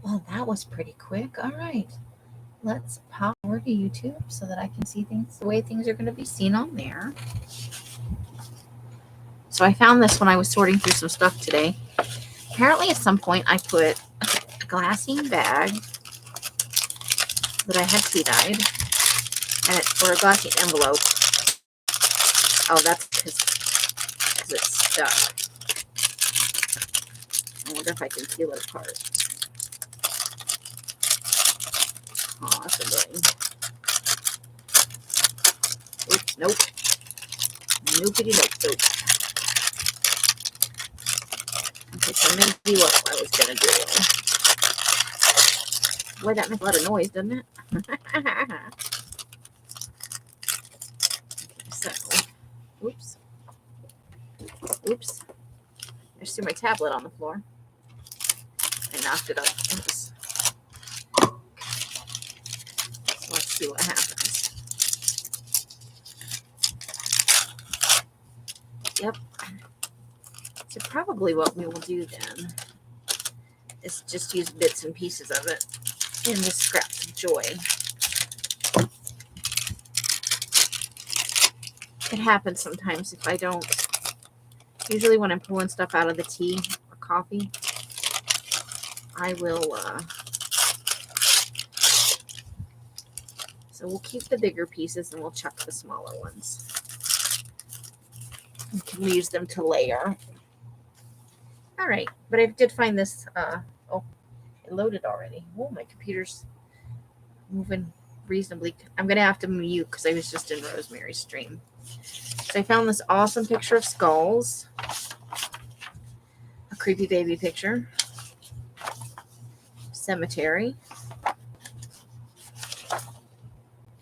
Well, that was pretty quick. All right. Let's pop over to YouTube so that I can see things the way things are going to be seen on there. So I found this when I was sorting through some stuff today. Apparently at some point I put a glassine bag that I had tea dyed or a glassine envelope. Oh, that's because it's stuck. I wonder if I can peel it apart. Oh, that's annoying. Oops, nope. Noopity nope. Okay, so maybe what I was going to do. Boy, that makes a lot of noise, doesn't it? So, oops. Oops. I just threw my tablet on the floor. I knocked it up. Oops. So let's see what happens. Yep. So probably what we will do then is just use bits and pieces of it in the Scraps of Joy. It happens sometimes if I don't. Usually when I'm pulling stuff out of the tea or coffee, I will, so we'll keep the bigger pieces and we'll chuck the smaller ones. We can use them to layer. All right, but I did find this, oh, it loaded already. Oh, my computer's moving reasonably. I'm going to have to mute because I was just in Rosemary's stream. So I found this awesome picture of skulls. A creepy baby picture. Cemetery.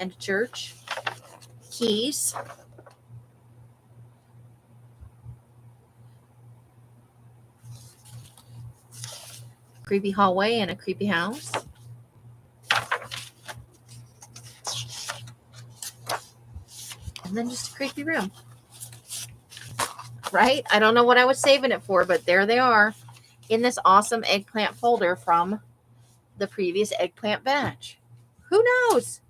And a church. Keys. Creepy hallway and a creepy house. And then just a creepy room. Right? I don't know what I was saving it for, but there they are in this awesome eggplant folder from the previous eggplant batch. Who knows?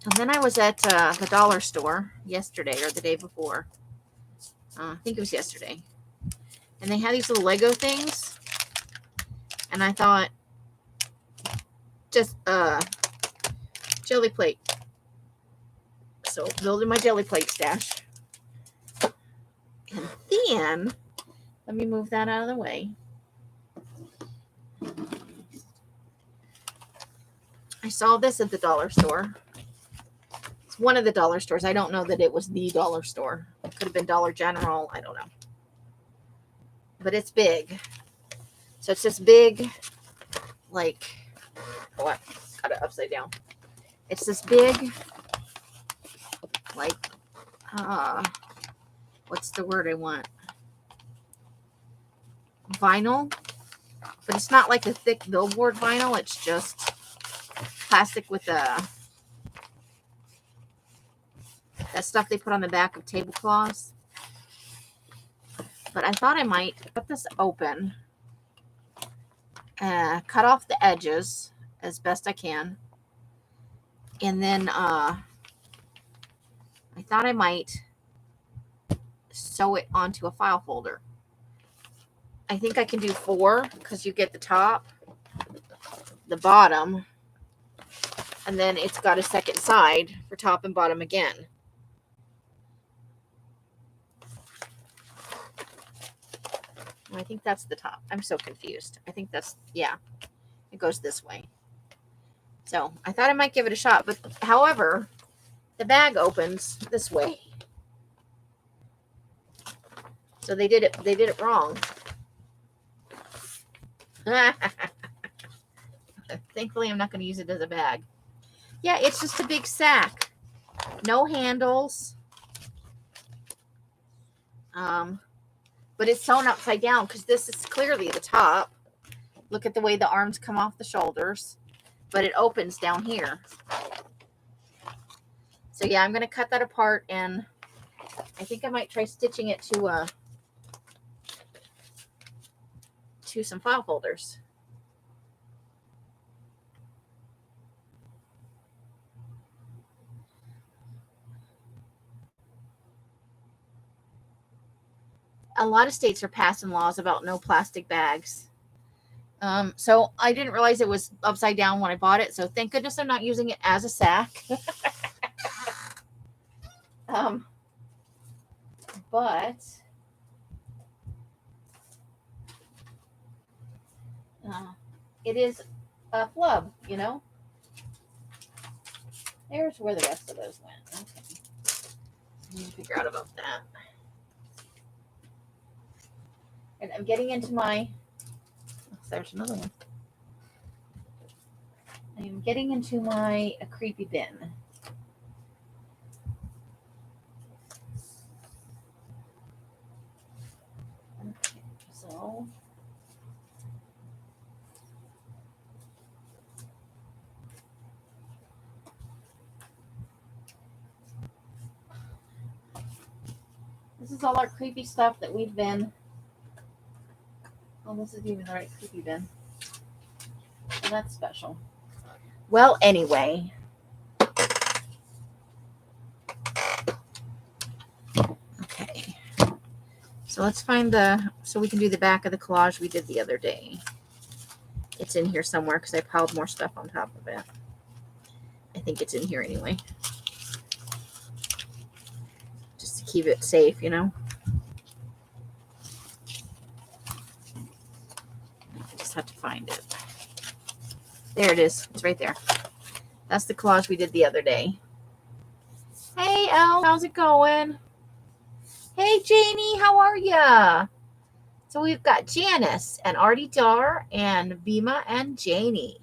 And then I was at the dollar store yesterday or the day before. I think it was yesterday. And they had these little Lego things. And I thought, just jelly plate. So building my jelly plate stash. And then, let me move that out of the way. I saw this at the dollar store. It's one of the dollar stores. I don't know that it was the dollar store. It could have been Dollar General. I don't know. But it's big. So it's this big, like, oh, I got it upside down. It's this big, like, what's the word I want? Vinyl. But it's not like a thick billboard vinyl. It's just plastic with that stuff they put on the back of tablecloths. But I thought I might cut this open, cut off the edges as best I can, and then I thought I might sew it onto a file folder. I think I can do 4 because you get the top, the bottom, and then it's got a second side for top and bottom again. I think that's the top. I'm so confused. I think that's, yeah, it goes this way. So I thought I might give it a shot, but however, the bag opens this way. So they did it wrong. Thankfully, I'm not going to use it as a bag. Yeah, it's just a big sack. No handles. But it's sewn upside down because this is clearly the top. Look at the way the arms come off the shoulders. But it opens down here. So yeah, I'm going to cut that apart, and I think I might try stitching it to some file folders. a lot of states are passing laws about no plastic bags. So I didn't realize it was upside down when I bought it. So thank goodness I'm not using it as a sack. But it is a flub, you know. There's where the rest of those went. Okay. I need to figure out about that. And I'm getting into my, there's another one. I'm getting into my creepy bin. Okay, so this is all our creepy stuff that we've been. Oh, this is even the right creepy bin. So that's special. Well, anyway. Okay. So let's find so we can do the back of the collage we did the other day. It's in here somewhere because I piled more stuff on top of it. I think it's in here anyway. Just to keep it safe, you know. I just have to find it. There it is. It's right there. That's the collage we did the other day. Hey, Elle. How's it going? Hey, Janie. How are ya? So we've got Janice and Artie Dar and Bima and Janie.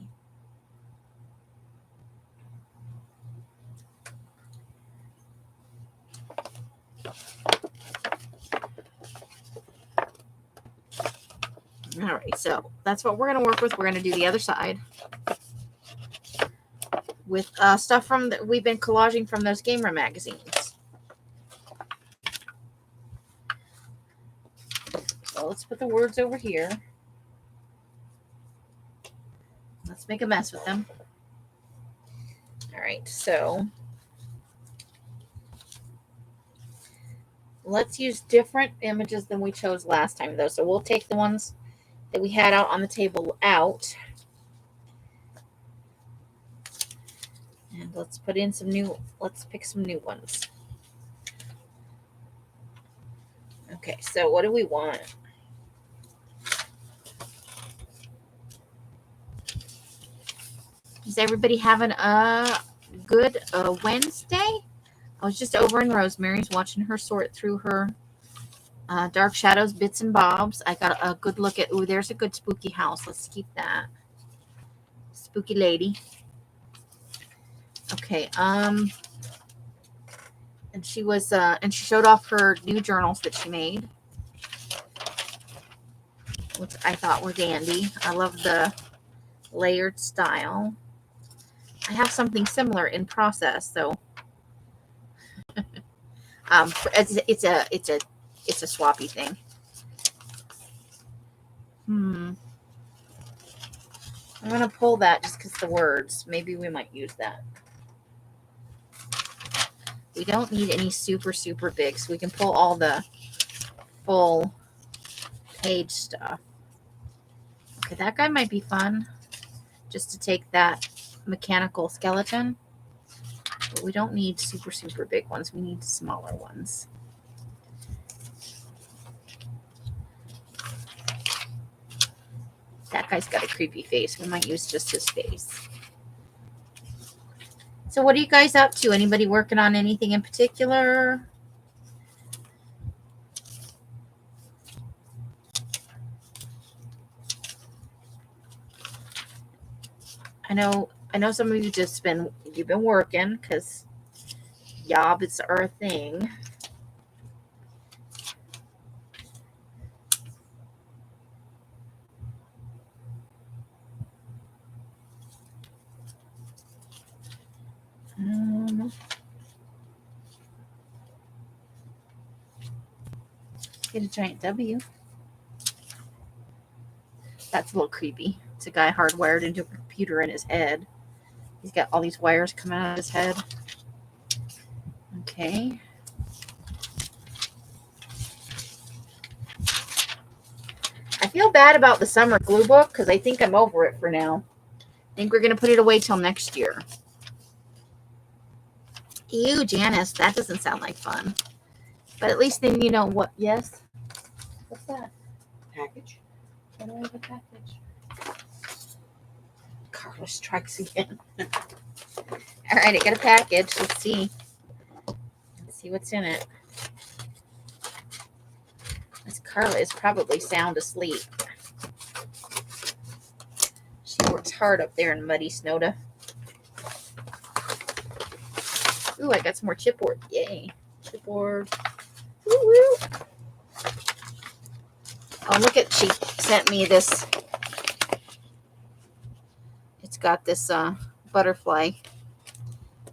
All right, so that's what we're going to work with. We're going to do the other side with stuff from that we've been collaging from those gamer magazines. So let's put the words over here. Let's make a mess with them. All right, so let's use different images than we chose last time, though. So we'll take the ones that we had out on the table out. And let's put in some new, let's pick some new ones. Okay, so what do we want? Is everybody having a good Wednesday? I was just over in Rosemary's watching her sort through her Dark Shadows bits and bobs. I got a good look at, ooh, there's a good spooky house. Let's keep that. Spooky lady. Okay, and she was, and she showed off her new journals that she made, which I thought were dandy. I love the layered style. I have something similar in process, so it's a swappy thing. I'm gonna pull that just because the words. Maybe we might use that. We don't need any super big, so we can pull all the full page stuff. Okay, that guy might be fun, just to take that mechanical skeleton. But we don't need super big ones. We need smaller ones. That guy's got a creepy face. We might use just his face. So what are you guys up to? Anybody working on anything in particular? I know some of you you've been working because jobs are a thing. Get a giant W. That's a little creepy. It's a guy hardwired into a computer in his head. He's got all these wires coming out of his head. Okay. I feel bad about the summer glue book because I think I'm over it for now. I think we're going to put it away till next year. Ew, Janice, that doesn't sound like fun. But at least then you know what. Yes? What's that? Package. What do I have a package? Carla strikes again. All right, I got a package. Let's see. Let's see what's in it. Miss Carla is probably sound asleep. She works hard up there in muddy Snowda. Ooh, I got some more chipboard. Yay. Chipboard. Woo woo. Oh, look at, she sent me this. It's got this butterfly.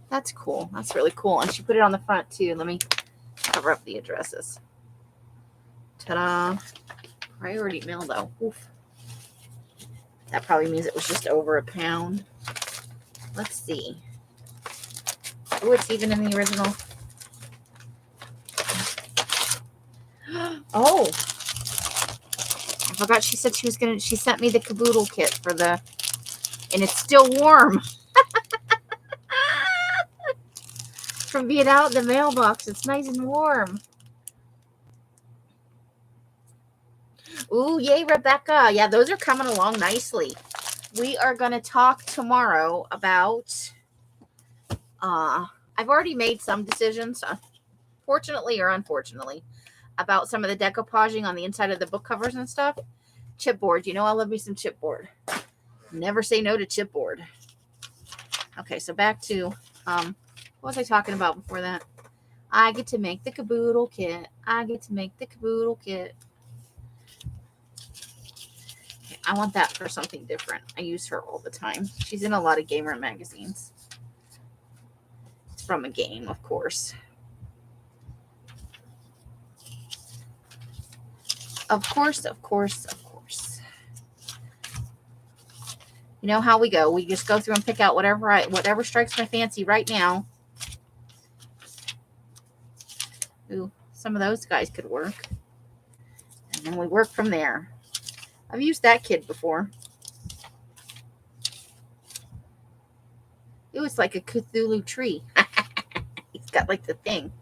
That's cool. That's really cool. And she put it on the front too. Let me cover up the addresses. Ta-da. Priority mail though. Oof. That probably means it was just over £1. Let's see. Oh, it's even in the original. Oh. I forgot she said she was going to, she sent me the caboodle kit for the, and it's still warm. From being out in the mailbox. It's nice and warm. Ooh, yay, Rebecca. Yeah, those are coming along nicely. We are going to talk tomorrow about, I've already made some decisions, fortunately or unfortunately, about some of the decoupaging on the inside of the book covers and stuff. Chipboard. You know I love me some chipboard. Never say no to chipboard. Okay, so back to, what was I talking about before that? I get to make the caboodle kit. I get to make the caboodle kit. Okay, I want that for something different. I use her all the time. She's in a lot of gamer magazines. It's from a game, of course. Of course, of course, of course. You know how we go. We just go through and pick out whatever strikes my fancy right now. Ooh, some of those guys could work. And then we work from there. I've used that kid before. Ooh, it's like a Cthulhu tree. He's got like the thing.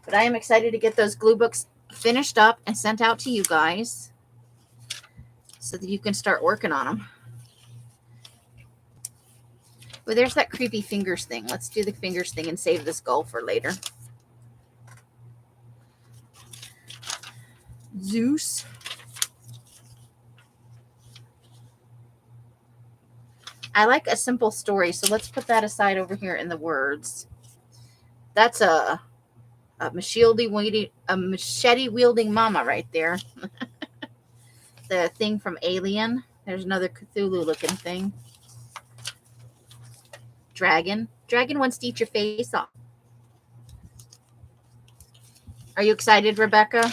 But I am excited to get those glue books finished up and sent out to you guys so that you can start working on them. Well, there's that creepy fingers thing. Let's do the fingers thing and save this goal for later. Zeus. I like a simple story, so let's put that aside over here in the words. That's a machete-wielding mama right there. The thing from Alien. There's another Cthulhu-looking thing. Dragon. Dragon wants to eat your face off. Are you excited, Rebecca?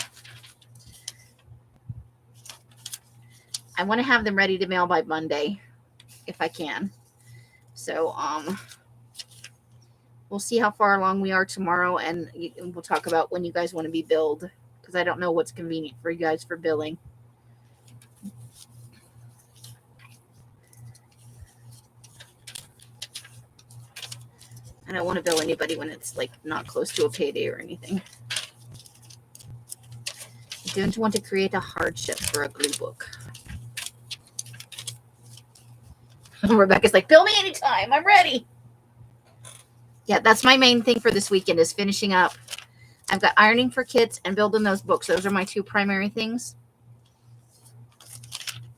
I want to have them ready to mail by Monday, if I can. So, we'll see how far along we are tomorrow, and we'll talk about when you guys want to be billed, because I don't know what's convenient for you guys for billing. I don't want to bill anybody when it's like not close to a payday or anything. I don't want to create a hardship for a glue book. Rebecca's like, bill me anytime. I'm ready. Yeah, that's my main thing for this weekend is finishing up. I've got ironing for kits and building those books. Those are my two primary things.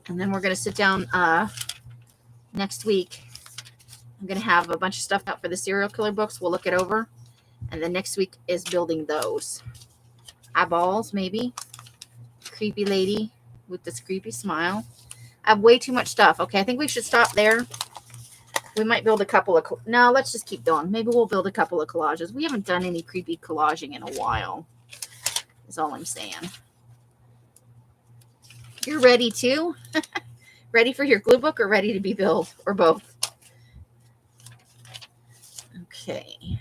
And then we're going to sit down next week. I'm going to have a bunch of stuff out for the serial killer books. We'll look it over. And then next week is building those. Eyeballs, maybe. Creepy lady with this creepy smile. I have way too much stuff. Okay, I think we should stop there. We might build a couple of... No, let's just keep going. Maybe we'll build a couple of collages. We haven't done any creepy collaging in a while. Is all I'm saying. You're ready too? Ready for your glue book or ready to be billed? Or both? Okay.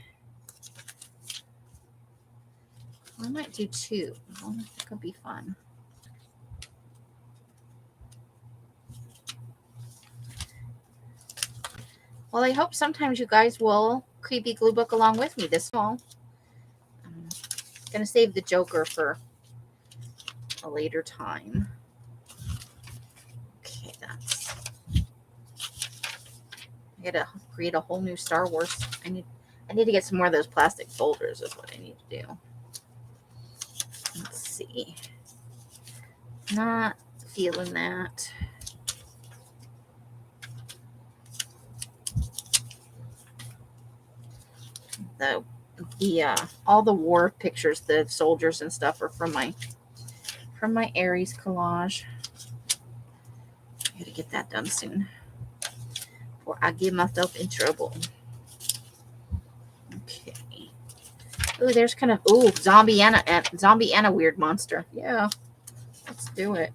I might do 2. Well, that could be fun. Well, I hope sometimes you guys will creepy glue book along with me this fall. I'm going to save the Joker for a later time. Okay, that's... I got to create a whole new Star Wars. I need to get some more of those plastic folders is what I need to do. Let's see. Not feeling that. All the war pictures, the soldiers and stuff are from my Aries collage. I gotta get that done soon, or I get myself in trouble. Okay. Oh, there's kind of zombie and a weird monster. Yeah, let's do it.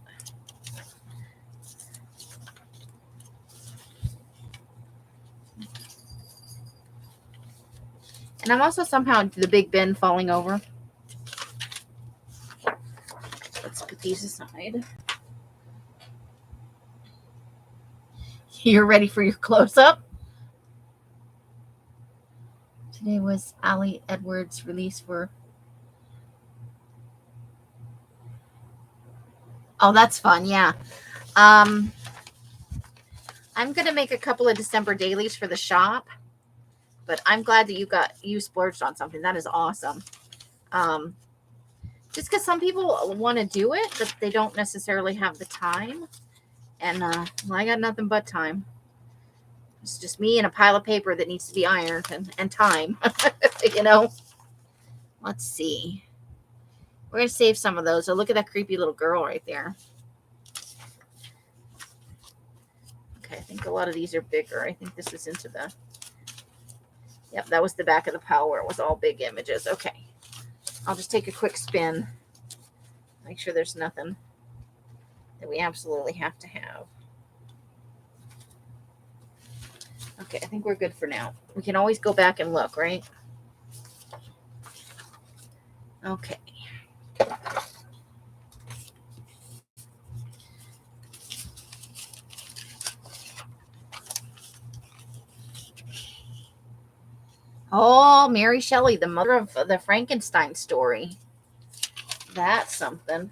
And I'm also somehow the Big Ben falling over. Let's put these aside. You're ready for your close-up? Today was Ali Edwards' release for... Oh, that's fun, yeah. I'm going to make a couple of December dailies for the shop. But I'm glad that you splurged on something. That is awesome. Just because some people want to do it, but they don't necessarily have the time. And well, I got nothing but time. It's just me and a pile of paper that needs to be ironed and time. You know. Let's see. We're going to save some of those. So look at that creepy little girl right there. Okay, I think a lot of these are bigger. I think this is into the... Yep, that was the back of the pile where it was all big images. Okay. I'll just take a quick spin. Make sure there's nothing that we absolutely have to have. Okay, I think we're good for now. We can always go back and look, right? Okay. Oh, Mary Shelley, the mother of the Frankenstein story. That's something.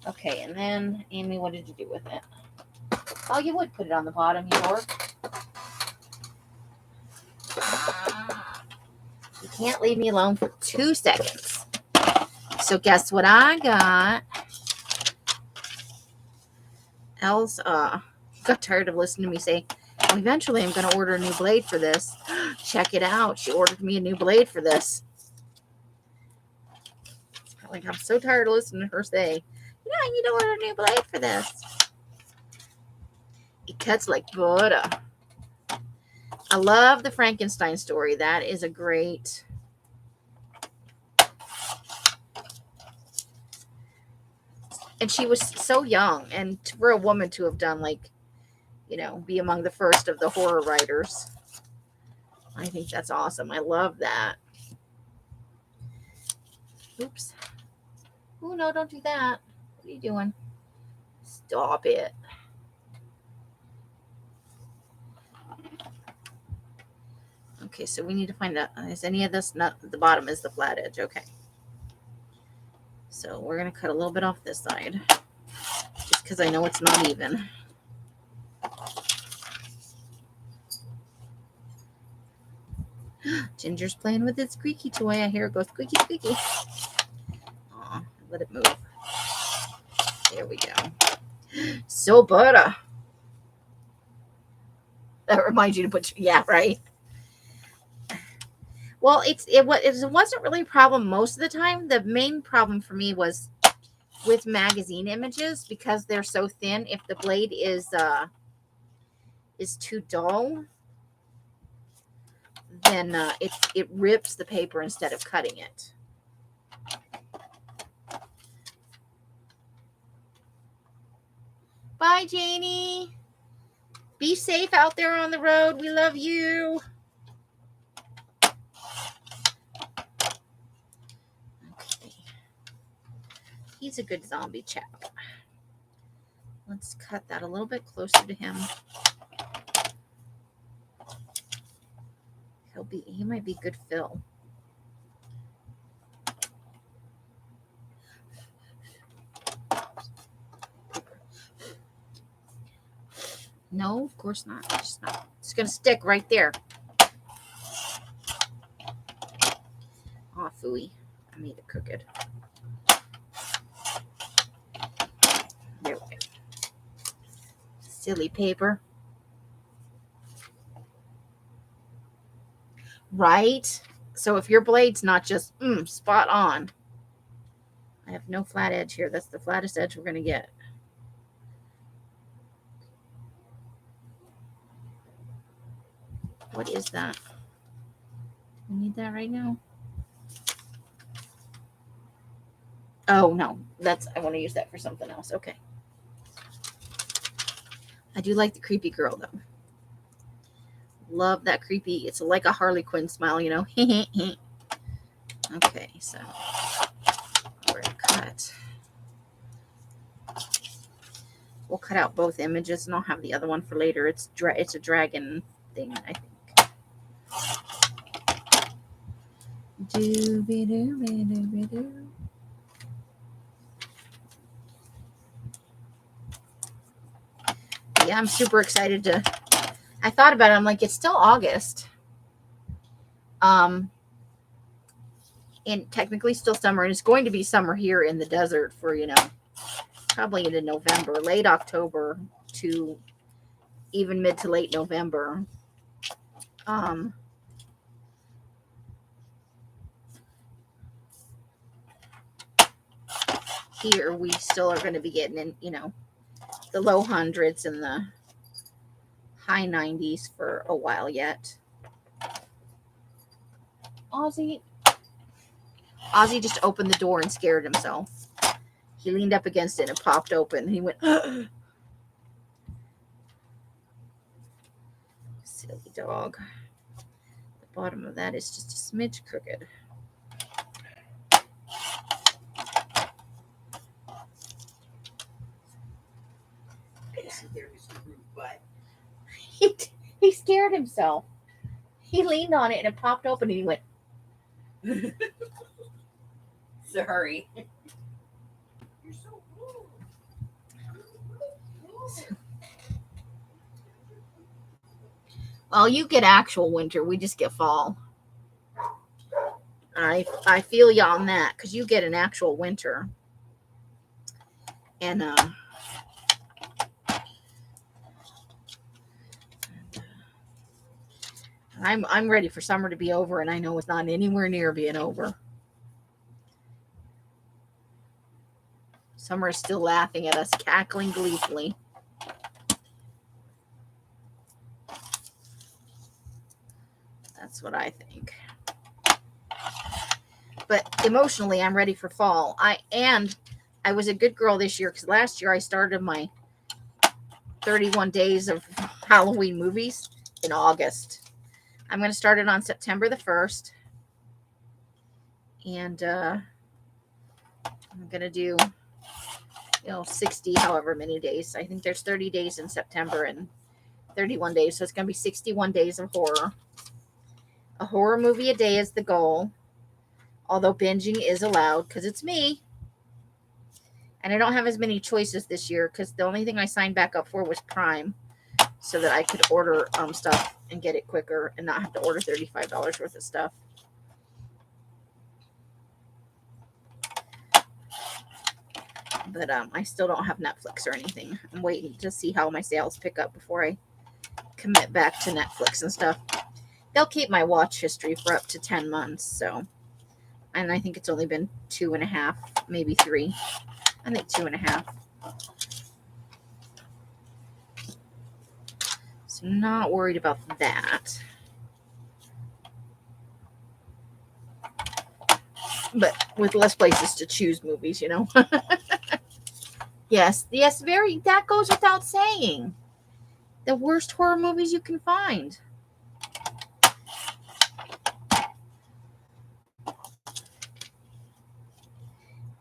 Okay, and then, Amy, what did you do with it? Oh, you would put it on the bottom, you can't leave me alone for 2 seconds. So guess what I got? Els got tired of listening to me say, well, eventually I'm going to order a new blade for this. Check it out. She ordered me a new blade for this. Like, I'm so tired of listening to her say, yeah, I need to order a new blade for this. It cuts like butter. I love the Frankenstein story. That is a great... And she was so young. And for a woman to have done, like, you know, be among the first of the horror writers. I think that's awesome. I love that. Oops. Oh, no, don't do that. What are you doing? Stop it. Okay, so we need to find out, is any of this not, the bottom is the flat edge. Okay. So we're going to cut a little bit off this side, just because I know it's not even. Ginger's playing with its squeaky toy. I hear it go squeaky, squeaky. Aw, let it move. There we go. So butter. That reminds you to put, yeah, right. Well, it wasn't really a problem most of the time. The main problem for me was with magazine images, because they're so thin. If the blade is too dull, then it rips the paper instead of cutting it. Bye, Janie. Be safe out there on the road. We love you. He's a good zombie chap. Let's cut that a little bit closer to him. He might be good fill. No, of course not. It's not. It's gonna stick right there. Oh, phooey. I made it crooked. There we go. Silly paper. Right? So if your blade's not just spot on. I have no flat edge here. That's the flattest edge we're gonna get. What is that? I need that right now. Oh, no. I want to use that for something else. Okay. I do like the creepy girl, though. Love that creepy. It's like a Harley Quinn smile, you know. Okay, so we're going to cut. We'll cut out both images, and I'll have the other one for later. It's a dragon thing, I think. Doobie-doobie-doobie-doo. Yeah, I'm super excited to. I thought about it. I'm like, it's still August. And technically still summer, and it's going to be summer here in the desert for, probably into November, late October to even mid to late November. Here we still are going to be getting in, the low hundreds and the high 90s for a while yet. Ozzy just opened the door and scared himself. He leaned up against it and it popped open. He went, silly dog. The bottom of that is just a smidge crooked. He scared himself. He leaned on it and it popped open and he went, sorry. You're so cool. Well, you get actual winter. We just get fall. I feel you on that because you get an actual winter. And I'm ready for summer to be over, and I know it's not anywhere near being over. Summer is still laughing at us, cackling gleefully. That's what I think. But emotionally, I'm ready for fall. I was a good girl this year because last year I started my 31 days of Halloween movies in August. I'm going to start it on September the 1st. And I'm going to do, 60, however many days. I think there's 30 days in September and 31 days. So it's going to be 61 days of horror. A horror movie a day is the goal. Although binging is allowed because it's me. And I don't have as many choices this year because the only thing I signed back up for was Prime so that I could order stuff and get it quicker and not have to order $35 worth of stuff. But I still don't have Netflix or anything. I'm waiting to see how my sales pick up before I commit back to Netflix and stuff. They'll keep my watch history for up to 10 months. So, and I think it's only been 2.5, maybe 3. I think 2.5. So not worried about that. But with less places to choose movies, Yes, that goes without saying. The worst horror movies you can find.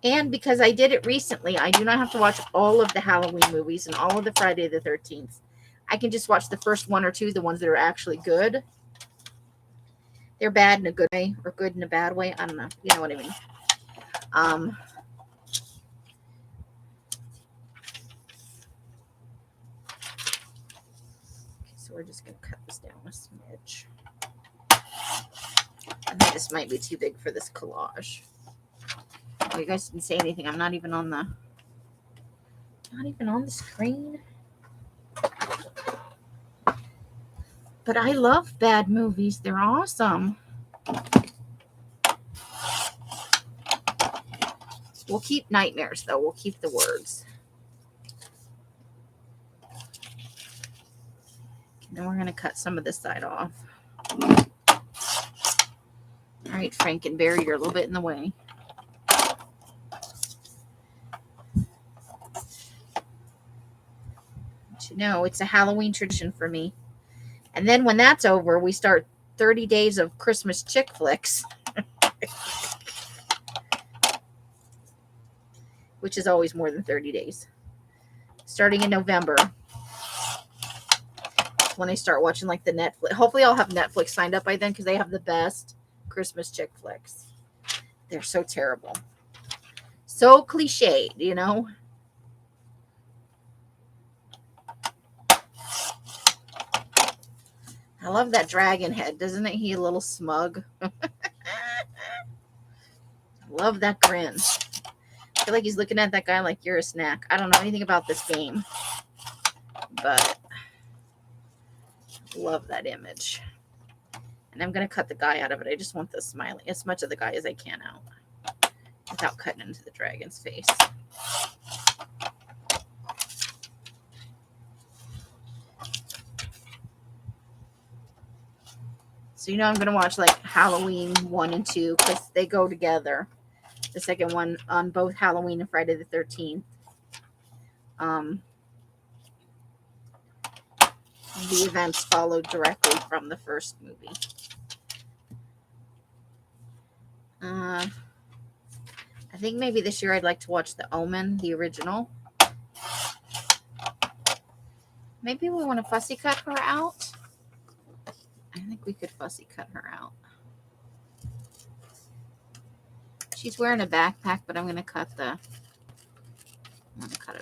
And because I did it recently, I do not have to watch all of the Halloween movies and all of the Friday the 13th. I can just watch the first one or two, the ones that are actually good. They're bad in a good way or good in a bad way. I don't know. You know what I mean? So we're just going to cut this down a smidge. I think this might be too big for this collage. Oh, you guys didn't say anything. I'm not even on the screen. But I love bad movies. They're awesome. We'll keep nightmares, though. We'll keep the words. Then we're going to cut some of this side off. All right, Frankenberry, you're a little bit in the way. But you know, it's a Halloween tradition for me. And then when that's over, we start 30 days of Christmas chick flicks. Which is always more than 30 days. Starting in November. When I start watching like the Netflix. Hopefully I'll have Netflix signed up by then because they have the best Christmas chick flicks. They're so terrible. So cliched, you know. I love that dragon head. Doesn't it? He a little smug. Love that grin. I feel like he's looking at that guy like you're a snack. I don't know anything about this game. But love that image. And I'm going to cut the guy out of it. I just want the smiley, as much of the guy as I can out. Without cutting into the dragon's face. So, you know, I'm going to watch like Halloween 1 and 2 because they go together. The second one on both Halloween and Friday the 13th. The events followed directly from the first movie. I think maybe this year I'd like to watch The Omen, the original. Maybe we want to fussy cut her out. I think we could fussy cut her out. She's wearing a backpack, but I'm going to cut it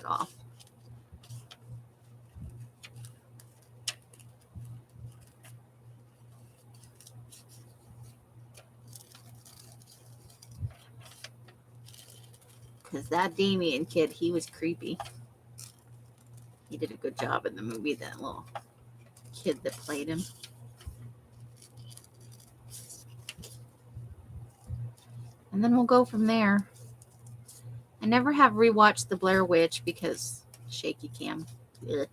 off. Because that Damien kid, he was creepy. He did a good job in the movie, that little kid that played him. And then we'll go from there. I never have rewatched The Blair Witch because shaky cam. Ugh.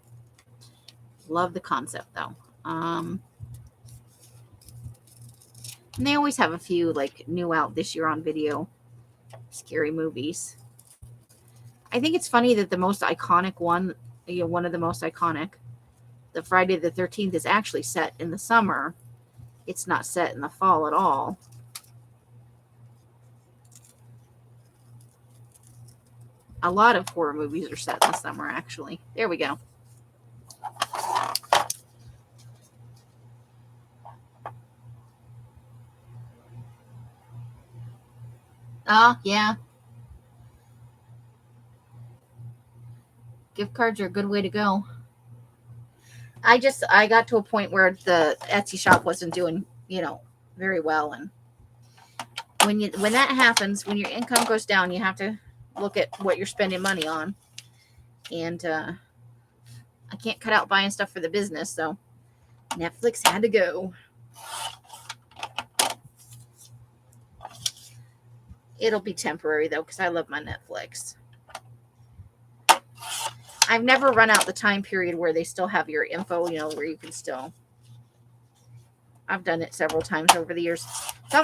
Love the concept, though. And they always have a few, like, new out this year on video. Scary movies. I think it's funny that the most iconic one, you know, one of the most iconic, the Friday the 13th, is actually set in the summer. It's not set in the fall at all. A lot of horror movies are set in the summer, actually. There we go. Oh, yeah. Gift cards are a good way to go. I got to a point where the Etsy shop wasn't doing, you know, very well. And when that happens, when your income goes down, you have to look at what you're spending money on. And I can't cut out buying stuff for the business, so Netflix had to go. It'll be temporary, though, because I love my Netflix. I've never run out the time period where they still have your info, you know, where you can still. I've done it several times over the years.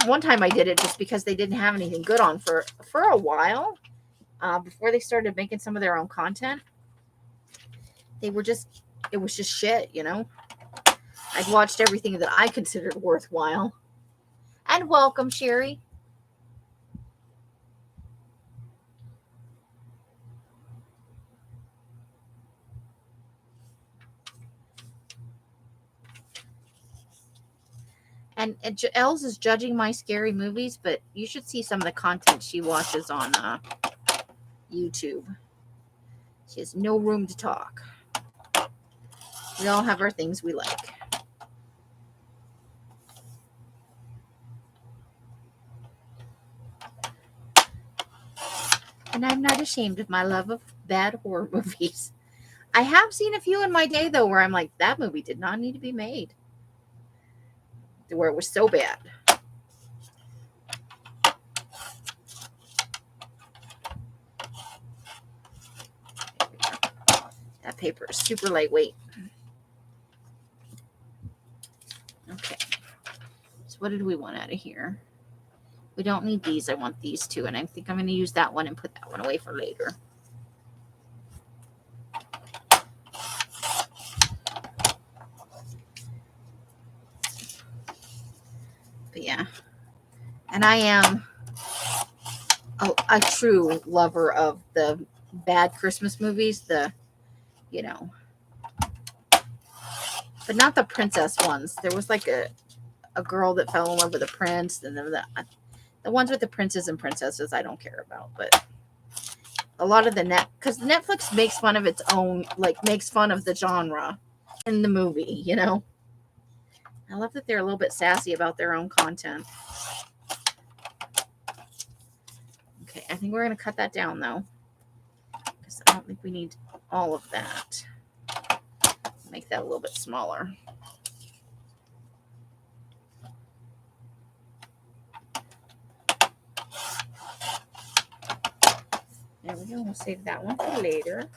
One time I did it just because they didn't have anything good on for a while. Before they started making some of their own content. It was just shit, you know. I'd watched everything that I considered worthwhile. And welcome, Sherry. And Els is judging my scary movies, but you should see some of the content she watches on YouTube. She has no room to talk. We all have our things we like. And I'm not ashamed of my love of bad horror movies. I have seen a few in my day, though, where I'm like, that movie did not need to be made. Where it was so bad. That paper is super lightweight. Okay. So what did we want out of here? We don't need these. I want these two. And I think I'm going to use that one and put that one away for later. But yeah. And I am a true lover of the bad Christmas movies. The, you know, but not the princess ones. There was like a girl that fell in love with a prince, and the ones with the princes and princesses I don't care about. But a lot of because Netflix makes fun of its own, like makes fun of the genre in the movie, you know. I love that they're a little bit sassy about their own content. Okay, I think we're going to cut that down though, because I don't think we need all of that. Make that a little bit smaller. There we go. We'll save that one for later.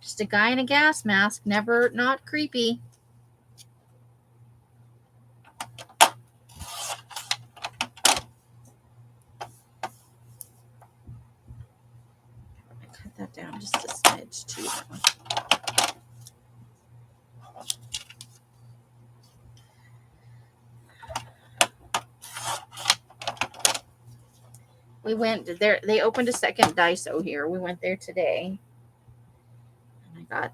Just a guy in a gas mask. Never not creepy. Cut that down just a smidge too. We went there. They opened a second Daiso here. We went there today. And I got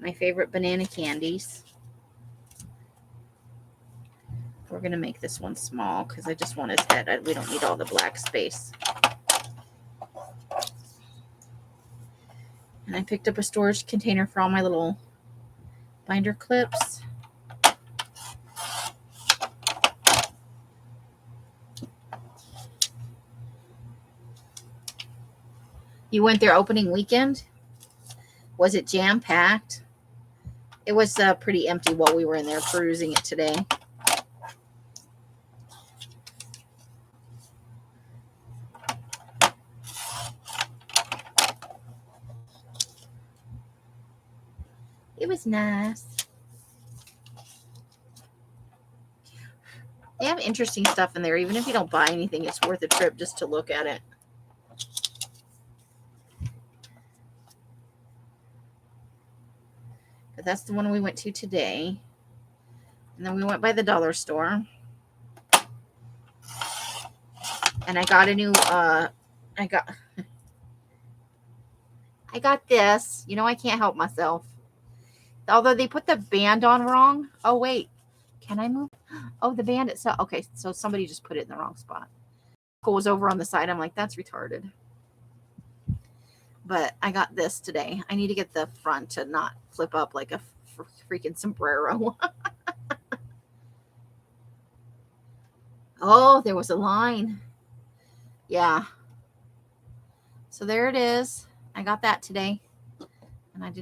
my favorite banana candies. We're going to make this one small because I just want his head. We don't need all the black space. And I picked up a storage container for all my little binder clips. You went there opening weekend? Was it jam-packed? It was pretty empty while we were in there perusing it today. It was nice. They have interesting stuff in there. Even if you don't buy anything, it's worth a trip just to look at it. But that's the one we went to today. And then we went by the dollar store. And I got a new, I got this. You know, I can't help myself. Although they put the band on wrong. Oh, wait. Can I move? Oh, the band itself. Okay, so somebody just put it in the wrong spot. Goes over on the side. I'm like, that's retarded. But I got this today. I need to get the front to not flip up like a freaking sombrero. Oh, there was a line. Yeah. So there it is. I got that today. And I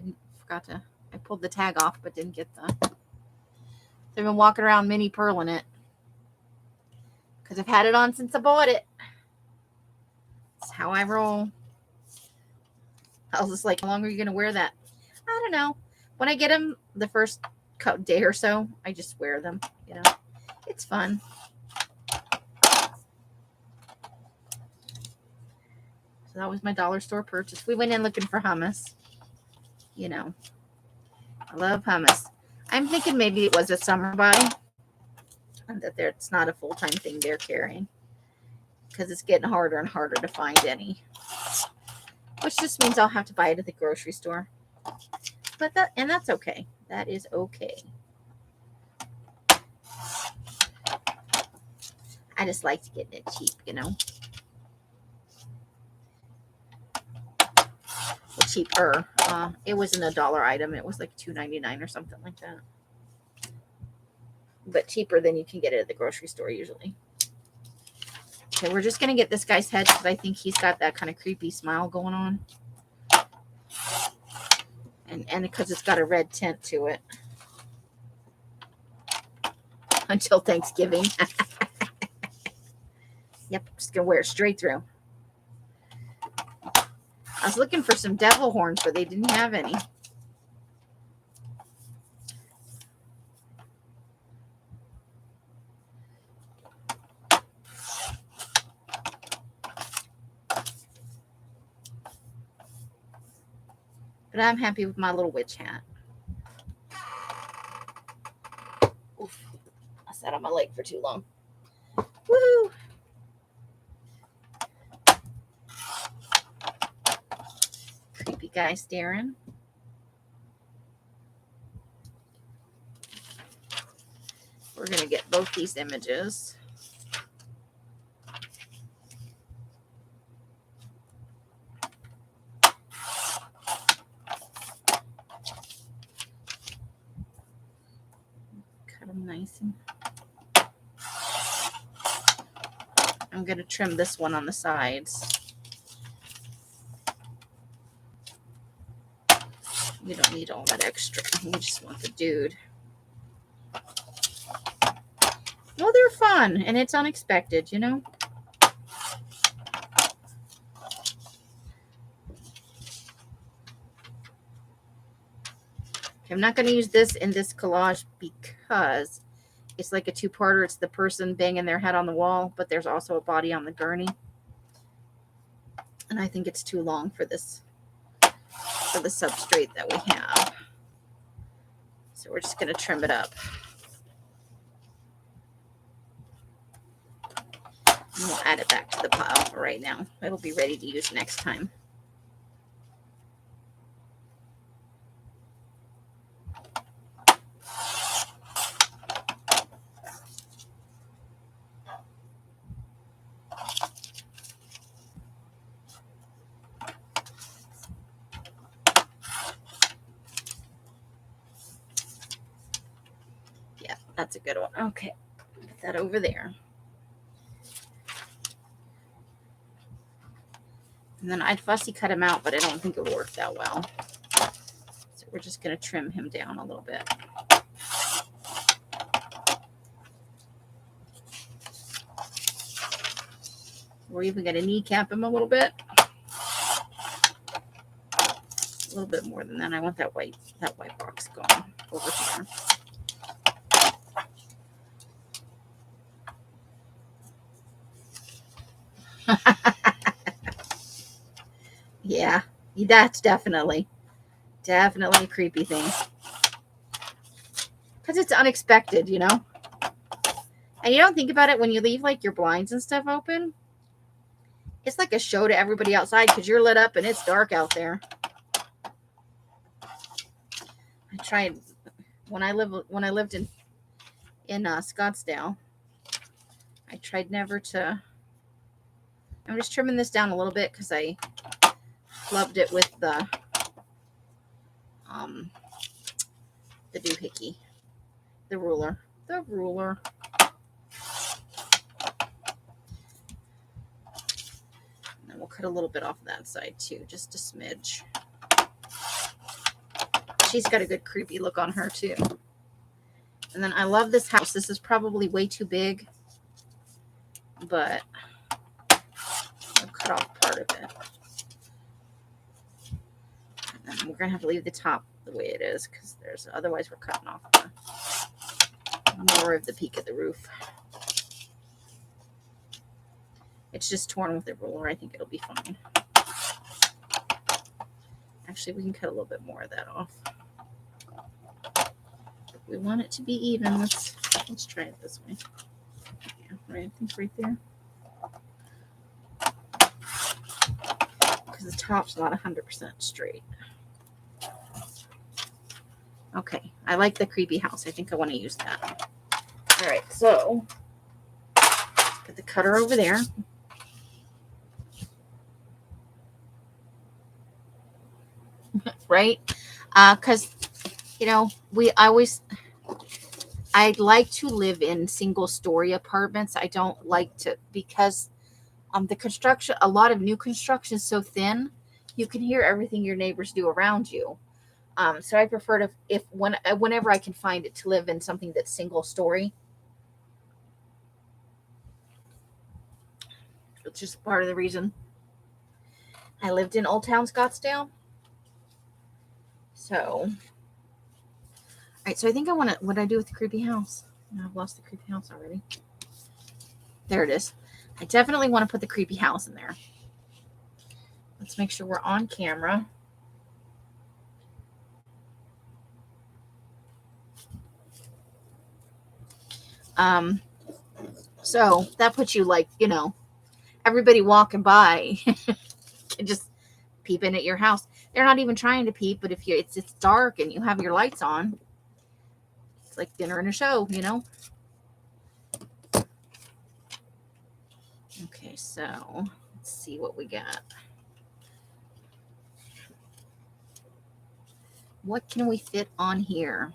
pulled the tag off, but didn't get the... I've been walking around mini pearling it. Because I've had it on since I bought it. That's how I roll. I was just like, how long are you going to wear that? I don't know. When I get them the first day or so, I just wear them. You know, it's fun. So that was my dollar store purchase. We went in looking for hummus. You know, I love hummus. I'm thinking maybe it was a summer buy. and that it's not a full-time thing they're carrying, because it's getting harder and harder to find any. Which just means I'll have to buy it at the grocery store. But that's okay. That is okay. I just like to get it cheap, you know. Well, cheaper. It wasn't a dollar item. It was like $2.99 or something like that. But cheaper than you can get it at the grocery store usually. Okay, we're just going to get this guy's head because I think he's got that kind of creepy smile going on. And because it's got a red tint to it. Until Thanksgiving. Yep, just going to wear it straight through. I was looking for some devil horns, but they didn't have any. But I'm happy with my little witch hat. Oof. I sat on my leg for too long. Woohoo! Creepy guy staring. We're going to get both these images. Cut them nice. I'm going to trim this one on the sides. We don't need all that extra. We just want the dude. Well, they're fun, and it's unexpected, you know? I'm not going to use this in this collage because it's like a two-parter. It's the person banging their head on the wall, but there's also a body on the gurney. And I think it's too long for this, for the substrate that we have. So we're just going to trim it up. And we'll add it back to the pile for right now. It'll be ready to use next time. Yeah, that's a good one. Okay, put that over there. And then I'd fussy cut him out, but I don't think it would work that well. So we're just going to trim him down a little bit. We're even going to kneecap him a little bit. A little bit more than that. I want that white box going over here. Yeah, that's definitely a creepy thing. Because it's unexpected, you know? And you don't think about it when you leave, like, your blinds and stuff open. It's like a show to everybody outside because you're lit up and it's dark out there. I tried, when I lived in Scottsdale, I tried never to... I'm just trimming this down a little bit because I flubbed it with the doohickey, the ruler. And then we'll cut a little bit off that side too, just a smidge. She's got a good creepy look on her too. And then I love this house. This is probably way too big, but I'll cut off part of it. And then we're gonna have to leave the top the way it is because otherwise we're cutting off more of the peak of the roof. It's just torn with the ruler. I think it'll be fine. Actually, we can cut a little bit more of that off. We want it to be even. Let's try it this way. Yeah, right. I think right there. Because the top's not 100% straight. Okay, I like the creepy house. I think I want to use that. All right, so put the cutter over there. Right? Because, I'd like to live in single story apartments. I don't like to, because the construction, a lot of new construction is so thin, you can hear everything your neighbors do around you. So I prefer to, whenever I can find it, to live in something that's single story. It's just part of the reason I lived in Old Town Scottsdale. So, all right. So I think I want to. What do I do with the creepy house? No, I've lost the creepy house already. There it is. I definitely want to put the creepy house in there. Let's make sure we're on camera. So that puts you like, everybody walking by can just peep in at your house. They're not even trying to peep, but if it's dark and you have your lights on, it's like dinner and a show, Okay, so let's see what we got. What can we fit on here?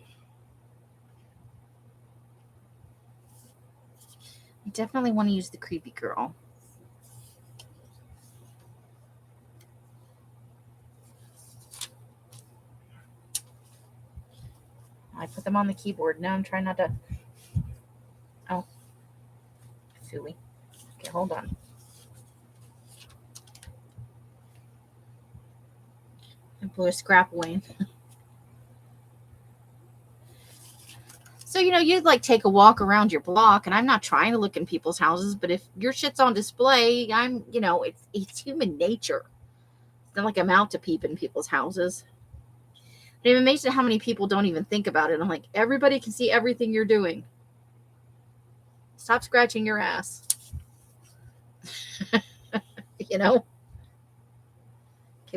I definitely want to use the creepy girl. I put them on the keyboard. Now I'm trying not to. Oh, silly. Okay, hold on. I blew a scrap away. So, you'd like take a walk around your block, and I'm not trying to look in people's houses, but if your shit's on display, it's human nature. It's not like I'm out to peep in people's houses. And I'm amazed at how many people don't even think about it. I'm like, everybody can see everything you're doing. Stop scratching your ass. Okay,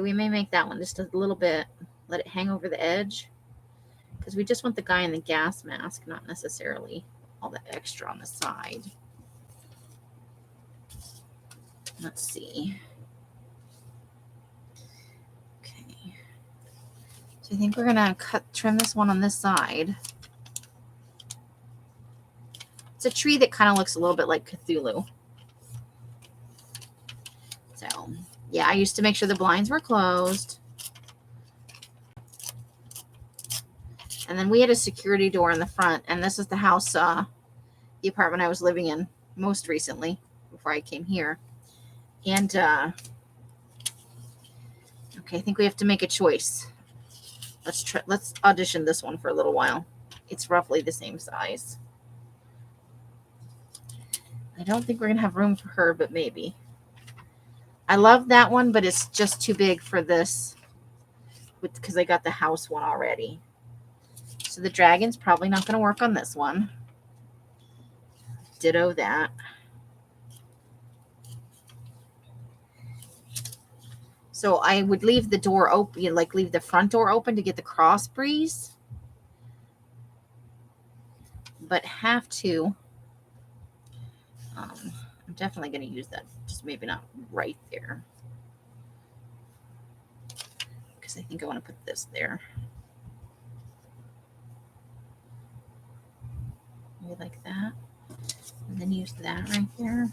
we may make that one just a little bit. Let it hang over the edge. Because we just want the guy in the gas mask, not necessarily all the extra on the side. Let's see. Okay. So I think we're going to trim this one on this side. It's a tree that kind of looks a little bit like Cthulhu. So, yeah, I used to make sure the blinds were closed. And then we had a security door in the front. And this is the house, the apartment I was living in most recently before I came here. And, okay, I think we have to make a choice. Let's audition this one for a little while. It's roughly the same size. I don't think we're going to have room for her, but maybe. I love that one, but it's just too big for this because I got the house one already. So the dragon's probably not going to work on this one. Ditto that. So I would leave the door open, like leave the front door open to get the cross breeze. But have to. I'm definitely going to use that. Just maybe not right there. Because I think I want to put this there. Maybe like that. And then use that right there.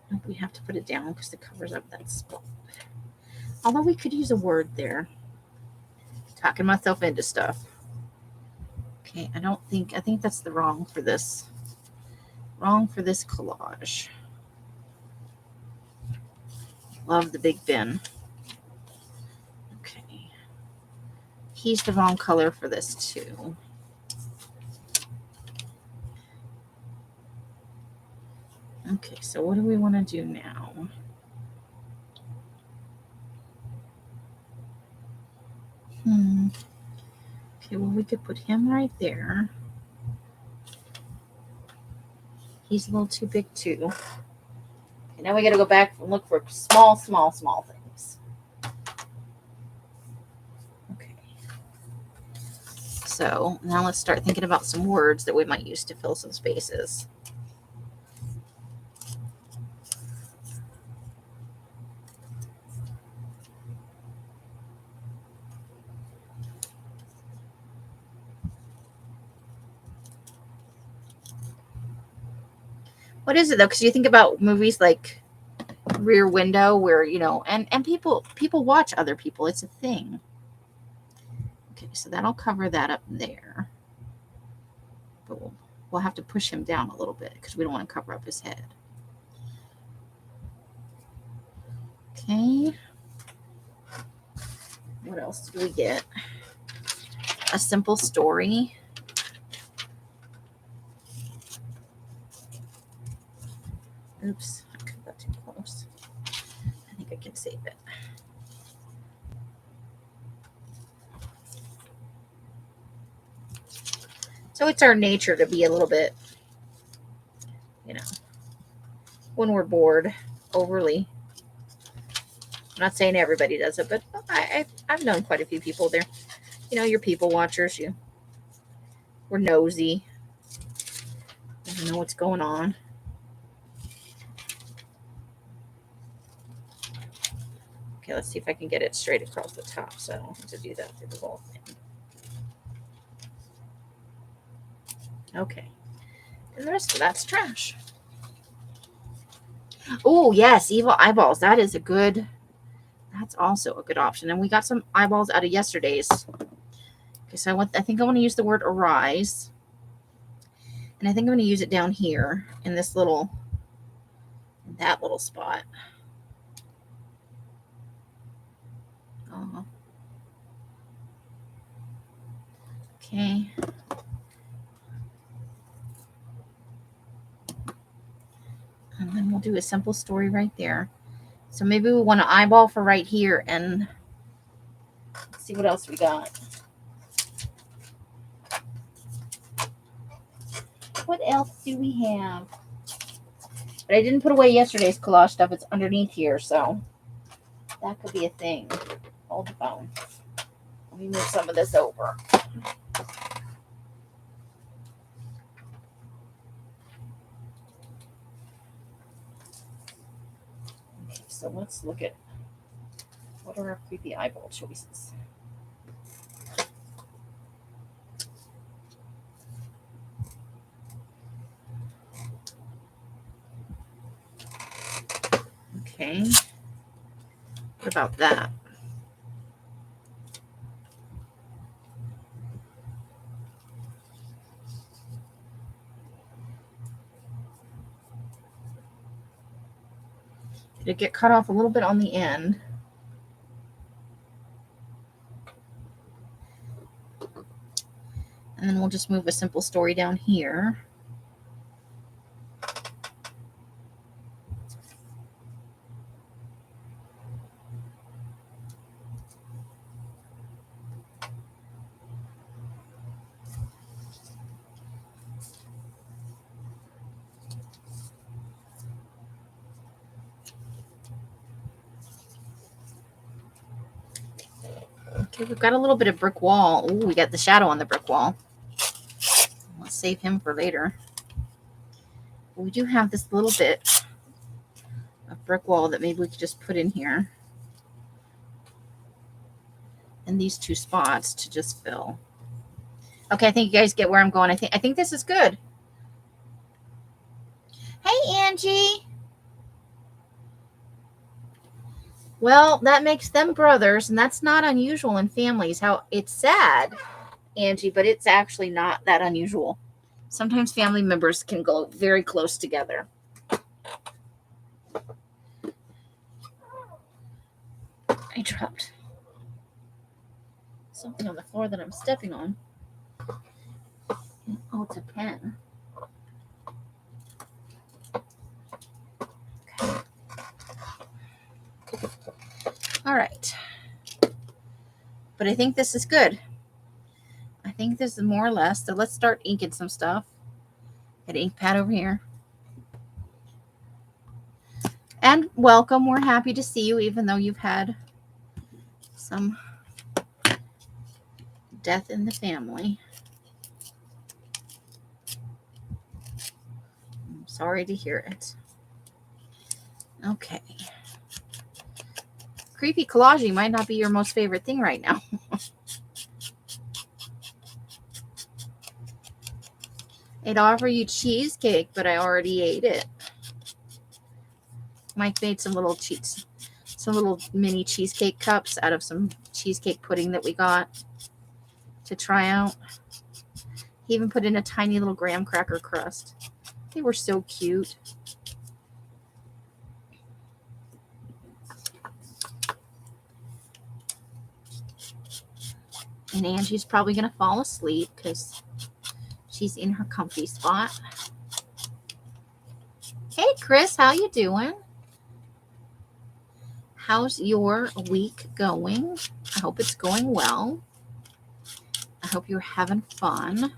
Nope, we have to put it down because it covers up that spot. Although we could use a word there. Talking myself into stuff. Okay, I think that's the wrong for this. Wrong for this collage. Love the Big Ben. Okay. He's the wrong color for this too. Okay, so what do we want to do now? Okay, well, we could put him right there. He's a little too big too. Okay, now we got to go back and look for small things. Okay. So now let's start thinking about some words that we might use to fill some spaces. What is it though? Because you think about movies like Rear Window, where and people watch other people. It's a thing. Okay, so that'll cover that up there. But we'll have to push him down a little bit because we don't want to cover up his head. Okay. What else do we get? A simple story. Oops, I could have got too close. I think I can save it. So it's our nature to be a little bit, when we're bored, overly. I'm not saying everybody does it, but I've known quite a few people there. You're people watchers. We're nosy. I don't know what's going on. Okay, let's see if I can get it straight across the top so I don't have to do that through the whole thing. Okay. And the rest of that's trash. Oh, yes, evil eyeballs. That's also a good option. And we got some eyeballs out of yesterday's. Okay, so I think I want to use the word arise. And I think I'm going to use it down here in that little spot. Okay. And then we'll do a simple story right there. So maybe we want an eyeball for right here, and let's see what else we got. What else do we have? But I didn't put away yesterday's collage stuff. It's underneath here, so that could be a thing. Hold the phone. Let me move some of this over. Okay, so let's look at what are our creepy eyeball choices. Okay. What about that? Did it get cut off a little bit on the end? And then we'll just move a simple story down here. Okay, we've got a little bit of brick wall. Ooh, we got the shadow on the brick wall. Let's save him for later. We do have this little bit of brick wall that maybe we could just put in here. And these two spots to just fill. Okay, I think you guys get where I'm going. I think this is good. Hey, Angie. Well, that makes them brothers, and that's not unusual in families. How it's sad, Angie, but it's actually not that unusual. Sometimes family members can go very close together. I dropped something on the floor that I'm stepping on. Oh, it's a pen. Okay. All right. But I think this is good. think this is more or less. So let's start inking some stuff. Got an ink pad over here. And welcome. We're happy to see you, even though you've had some death in the family. I'm sorry to hear it. Okay. Creepy collaging might not be your most favorite thing right now. I'd offer you cheesecake, but I already ate it. Mike made some little mini cheesecake cups out of some cheesecake pudding that we got to try out. He even put in a tiny little graham cracker crust. They were so cute. And Angie's probably going to fall asleep because she's in her comfy spot. Hey, Chris, how you doing? How's your week going? I hope it's going well. I hope you're having fun.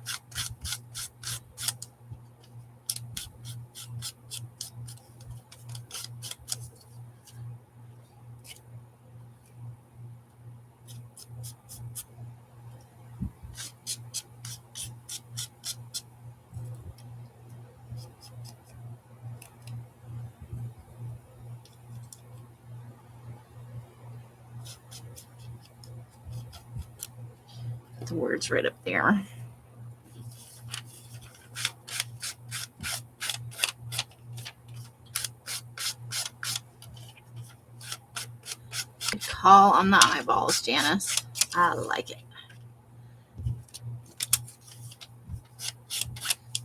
The words right up there. Good call on the eyeballs, Janice. I like it.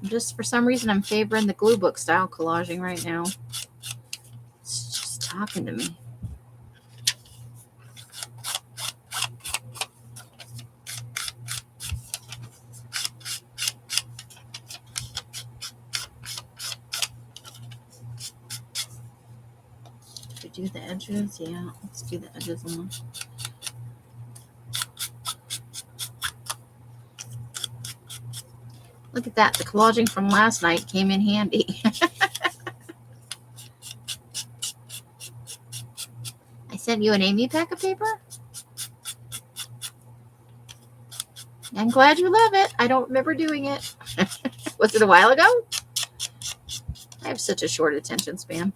Just for some reason, I'm favoring the glue book style collaging right now. It's just talking to me. Do the edges? Yeah, let's do the edges on them. Look at that. The collaging from last night came in handy. I sent you an Amy pack of paper. I'm glad you love it. I don't remember doing it. Was it a while ago? I have such a short attention span.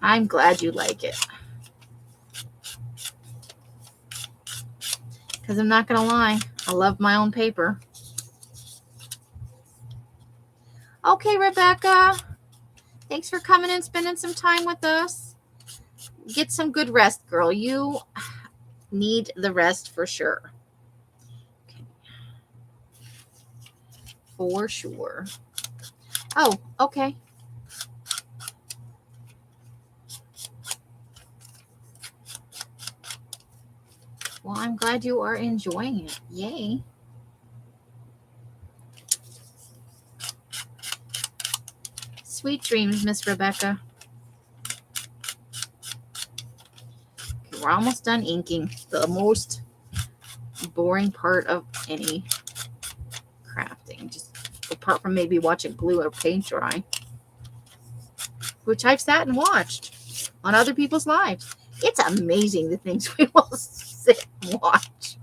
I'm glad you like it. Because I'm not going to lie, I love my own paper. Okay, Rebecca. Thanks for coming and spending some time with us. Get some good rest, girl. You need the rest for sure. Okay. For sure. Oh, okay. Well, I'm glad you are enjoying it. Yay. Sweet dreams, Miss Rebecca. Okay, we're almost done inking. The most boring part of any crafting. Just apart from maybe watching glue or paint dry. Which I've sat and watched on other people's lives. It's amazing the things we will sit and watch.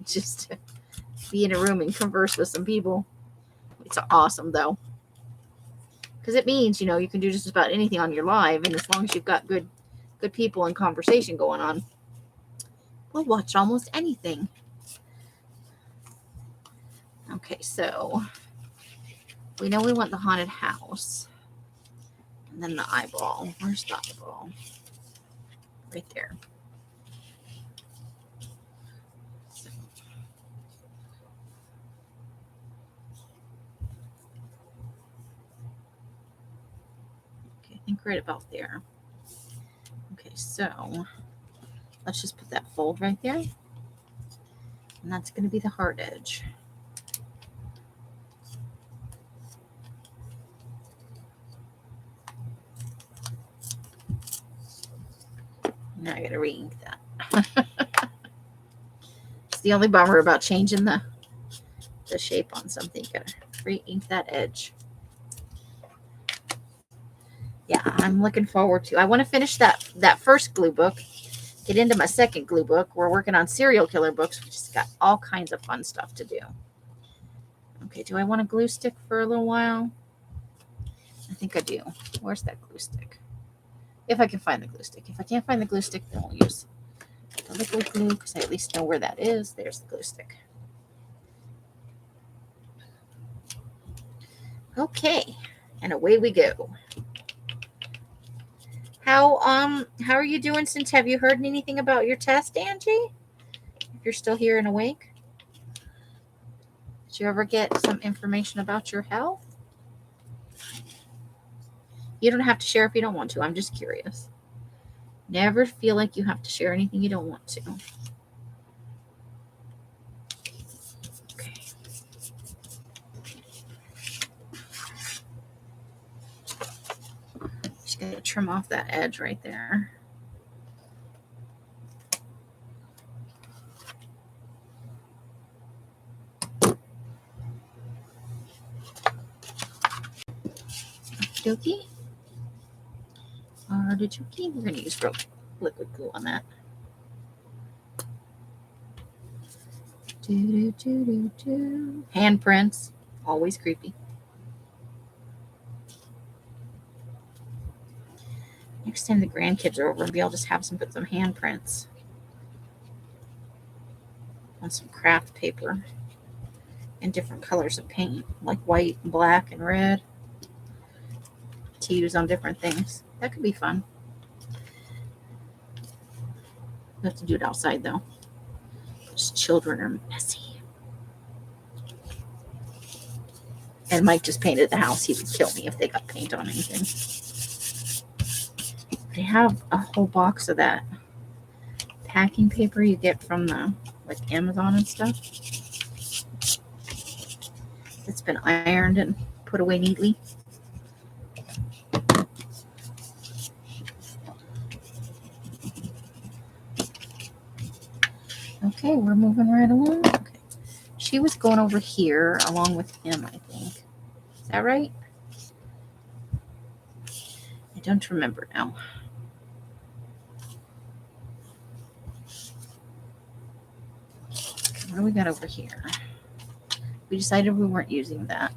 Just to be in a room and converse with some people. It's awesome, though. Because it means, you know, you can do just about anything on your live. And as long as you've got good people and conversation going on, we'll watch almost anything. Okay, so we know we want the haunted house. And then the eyeball. Where's the eyeball? Right there. So. Okay, I think right about there. Okay, so let's just put that fold right there. And that's going to be the hard edge. Now I got to re-ink that. the only bummer about changing the shape on something. You gotta re-ink that edge. Yeah, I'm looking forward to. I want to finish that first glue book, get into my second glue book. We're working on serial killer books. We just got all kinds of fun stuff to do. Okay, do I want a glue stick for a little while? I think I do. Where's that glue stick? If I can find the glue stick. If I can't find the glue stick, then we'll use the liquid glue because I at least know where that is. There's the glue stick. Okay, and away we go. How are you doing since? Have you heard anything about your test, Angie? If you're still here and awake, did you ever get some information about your health? You don't have to share if you don't want to. I'm just curious. Never feel like you have to share anything you don't want to. Okay. Just gonna trim off that edge right there. Okey-dokey. Artichoke. We're gonna use liquid glue on that. Handprints, always creepy. Next time the grandkids are over, maybe I'll just have some put some handprints on some craft paper and different colors of paint, like white, and black, and red, to use on different things. That could be fun. We have to do it outside though. Just children are messy. And Mike just painted the house. He would kill me if they got paint on anything. They have a whole box of that packing paper you get from the like Amazon and stuff. It's been ironed and put away neatly. Okay, we're moving right along. Okay. She was going over here along with him, I think. Is that right? I don't remember now. What do we got over here? We decided we weren't using that,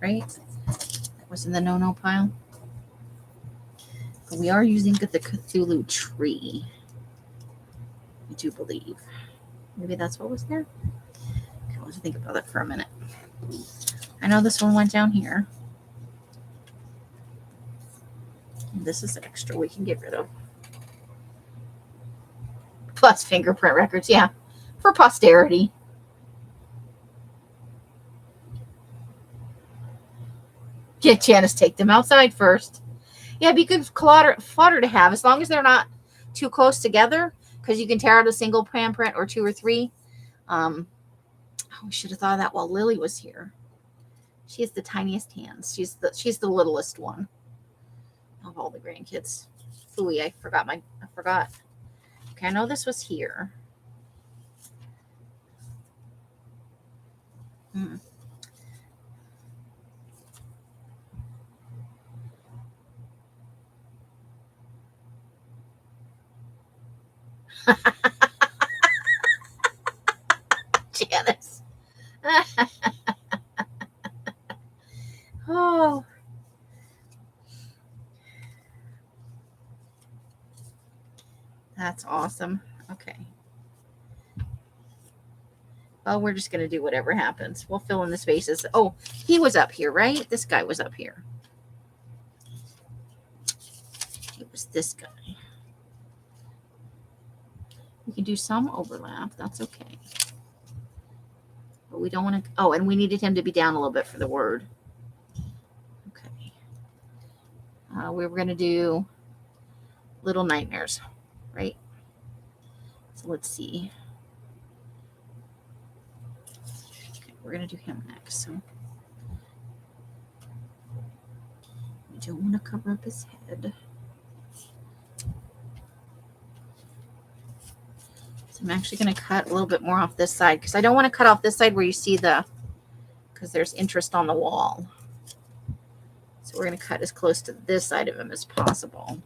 right? That was in the no-no pile. But we are using the Cthulhu tree. I do believe. Maybe that's what was there. Okay, let's think about it for a minute. I know this one went down here. And this is extra we can get rid of. Plus fingerprint records, yeah. For posterity. Get Janice, take them outside first. Yeah, be good fodder to have, as long as they're not too close together, because you can tear out a single handprint or two or three. Oh, we should have thought of that while Lily was here. She has the tiniest hands. She's the littlest one of all the grandkids. Phooey, I forgot. Okay, I know this was here. Janice. Oh. That's awesome. Okay. Well, we're just going to do whatever happens. We'll fill in the spaces. Oh, he was up here, right? This guy was up here. It was this guy. We can do some overlap. That's okay. But we don't want to... Oh, and we needed him to be down a little bit for the word. Okay. We were going to do Little Nightmares, right? So let's see. Okay, we're going to do him next. So we don't want to cover up his head. So I'm actually going to cut a little bit more off this side because I don't want to cut off this side where you see because there's interest on the wall. So we're going to cut as close to this side of him as possible.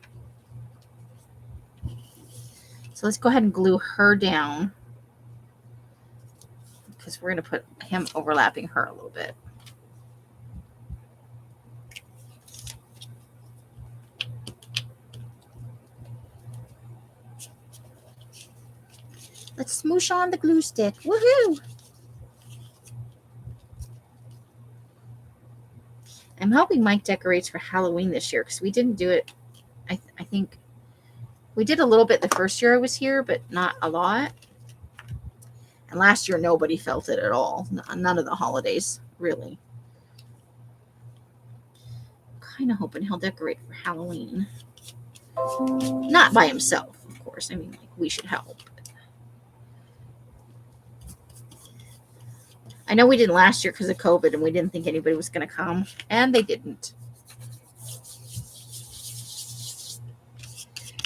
So let's go ahead and glue her down because we're going to put him overlapping her a little bit. Let's smoosh on the glue stick. Woohoo! I'm hoping Mike decorates for Halloween this year because we didn't do it. I think we did a little bit the first year I was here, but not a lot. And last year, nobody felt it at all. None of the holidays, really. Kind of hoping he'll decorate for Halloween. Not by himself, of course. I mean, like, we should help. I know we didn't last year because of COVID, and we didn't think anybody was going to come, and they didn't.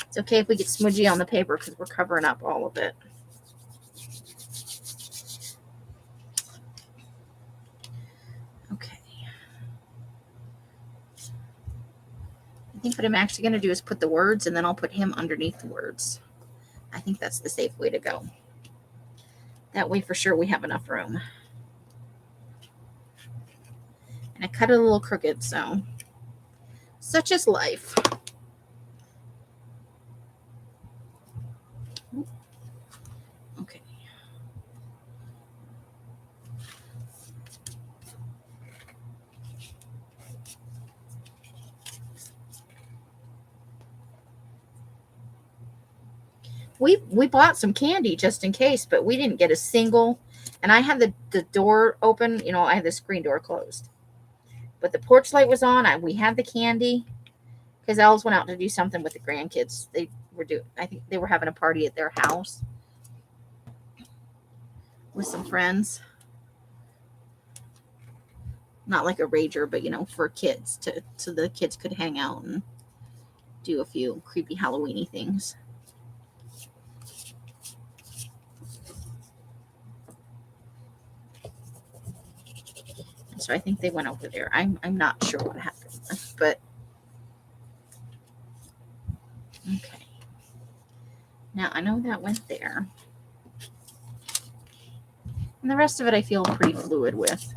It's okay if we get smudgy on the paper because we're covering up all of it. Okay. I think what I'm actually going to do is put the words, and then I'll put him underneath the words. I think that's the safe way to go. That way, for sure, we have enough room. And I cut it a little crooked, so such is life. Okay. We bought some candy just in case, but we didn't get a single. And I had the door open, you know, I had the screen door closed. But the porch light was on. We had the candy because Els went out to do something with the grandkids. I think they were having a party at their house with some friends. Not like a rager, but, you know, for kids so the kids could hang out and do a few creepy Halloween-y things. So I think they went over there. I'm not sure what happened, but okay. Now I know that went there. And the rest of it I feel pretty fluid with.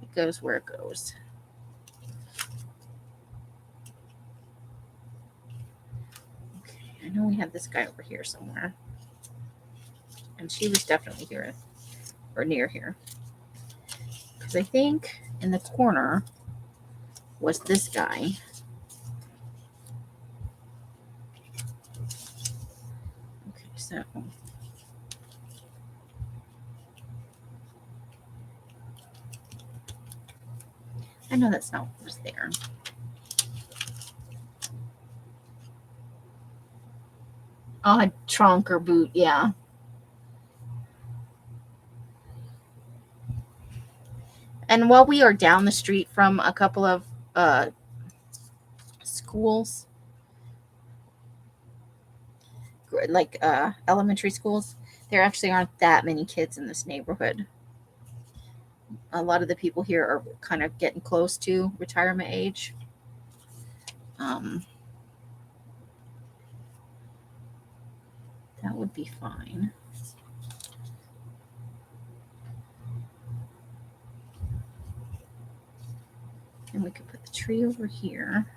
It goes where it goes. Okay, I know we had this guy over here somewhere. And she was definitely here or near here. Because I think in the corner was this guy. Okay, so I know that's not what was there. Oh, a trunk or boot, yeah. And while we are down the street from a couple of schools, like elementary schools, there actually aren't that many kids in this neighborhood. A lot of the people here are kind of getting close to retirement age. That would be fine. And we could put the tree over here.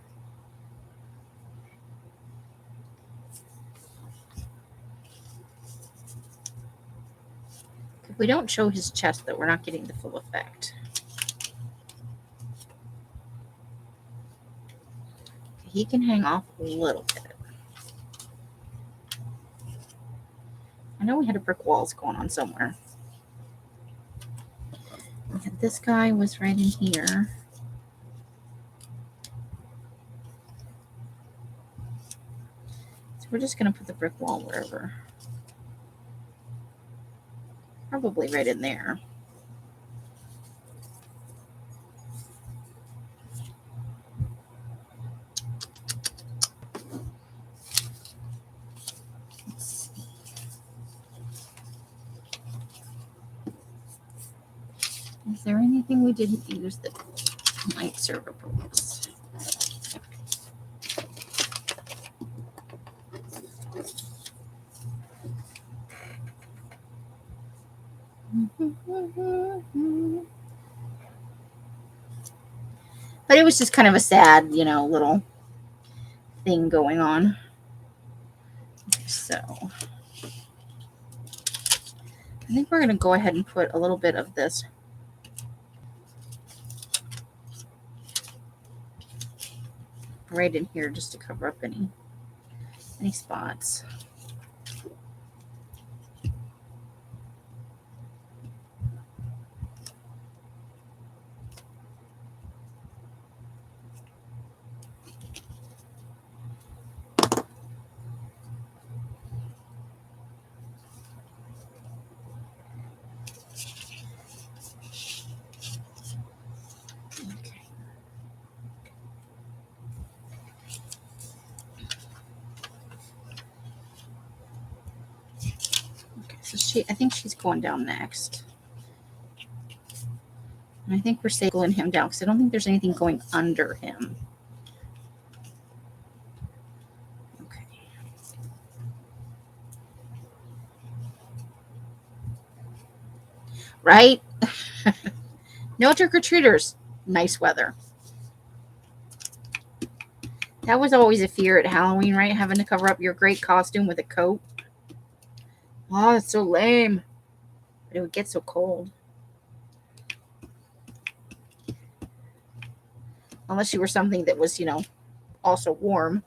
If we don't show his chest, that we're not getting the full effect. He can hang off a little bit. I know we had a brick walls going on somewhere. And this guy was right in here. So we're just going to put the brick wall wherever. Probably right in there. Let's see. there anything we didn't use that might serve a purpose? But it was just kind of a sad, little thing going on. So I think we're going to go ahead and put a little bit of this right in here just to cover up any spots. So I think she's going down next. And I think we're stapling him down because I don't think there's anything going under him. Okay. Right? No trick-or-treaters. Nice weather. That was always a fear at Halloween, right? Having to cover up your great costume with a coat. Oh, it's so lame. But it would get so cold. Unless you were something that was, also warm.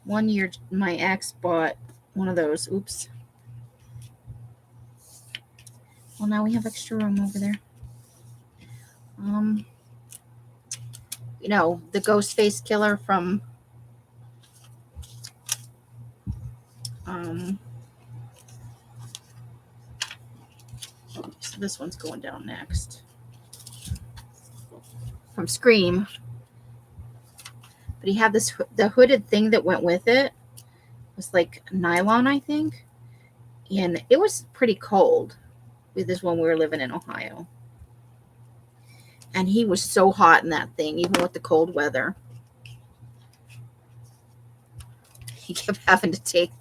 One year, my ex bought one of those. Oops. Well, now we have extra room over there. The ghost face killer from so this one's going down next. From Scream. But he had the hooded thing that went with it. It was like nylon, I think. And it was pretty cold with this when we were living in Ohio. And he was so hot in that thing, even with the cold weather. He kept having to take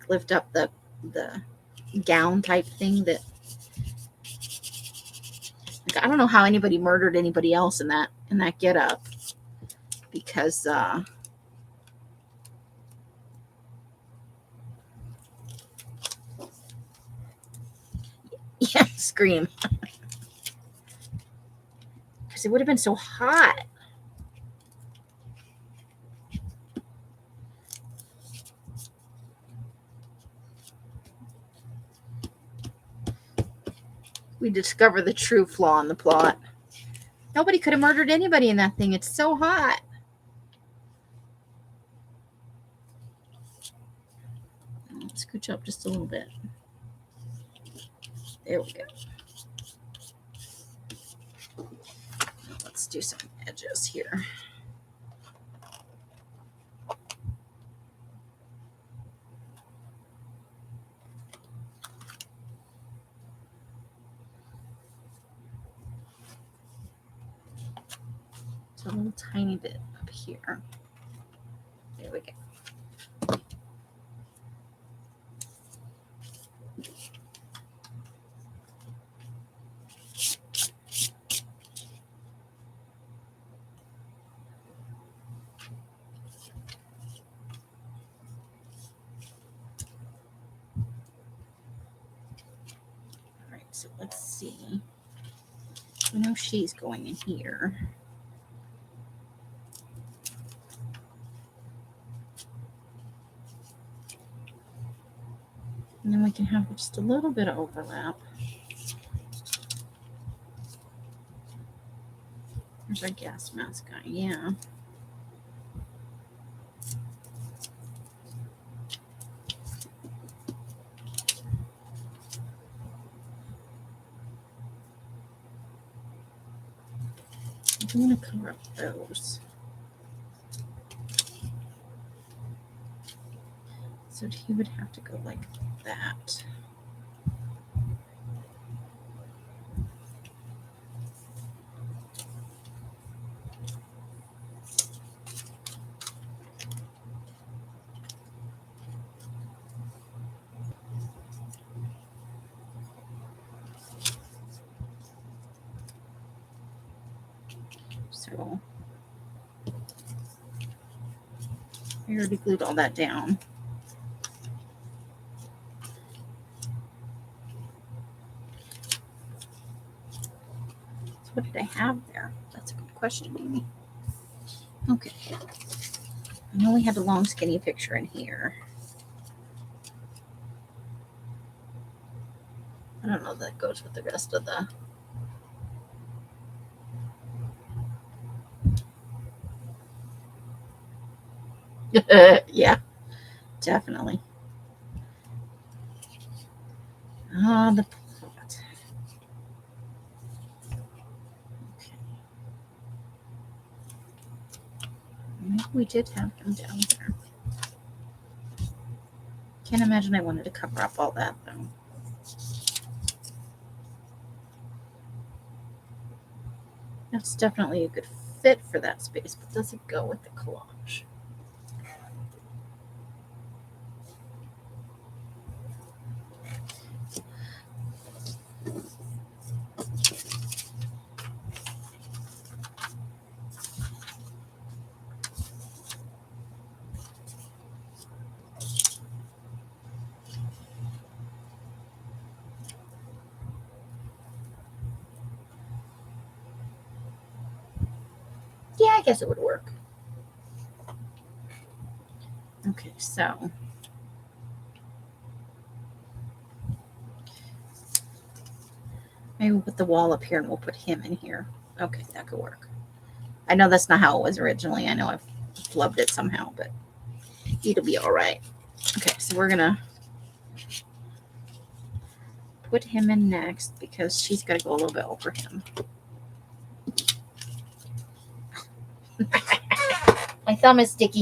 lift up the gown type thing that, I don't know how anybody murdered anybody else in that get up, because yeah, Scream. Because it would have been so hot. We discover the true flaw in the plot. Nobody could have murdered anybody in that thing. It's so hot. Let's scooch up just a little bit. There we go. Let's do some edges here. A little tiny bit up here. There we go. All right, so let's see. I know she's going in here. And then we can have just a little bit of overlap. There's our gas mask guy, yeah. I want to cover up those. So he would have to go like that. So I already glued all that down. So what did I have there? That's a good question, Amy. Okay. I know we had a long skinny picture in here. I don't know if that goes with the rest of the... Yeah, definitely. Ah, the plot. Okay. Maybe we did have them down there. Can't imagine I wanted to cover up all that though. That's definitely a good fit for that space, but does it go with the collage? Yeah, I guess it would work. Okay, so maybe we'll put the wall up here and we'll put him in here. Okay, that could work. I know that's not how it was originally. I know I've flubbed it somehow, but it'll be all right. Okay, so we're gonna put him in next because she's got to go a little bit over him. My thumb is sticky.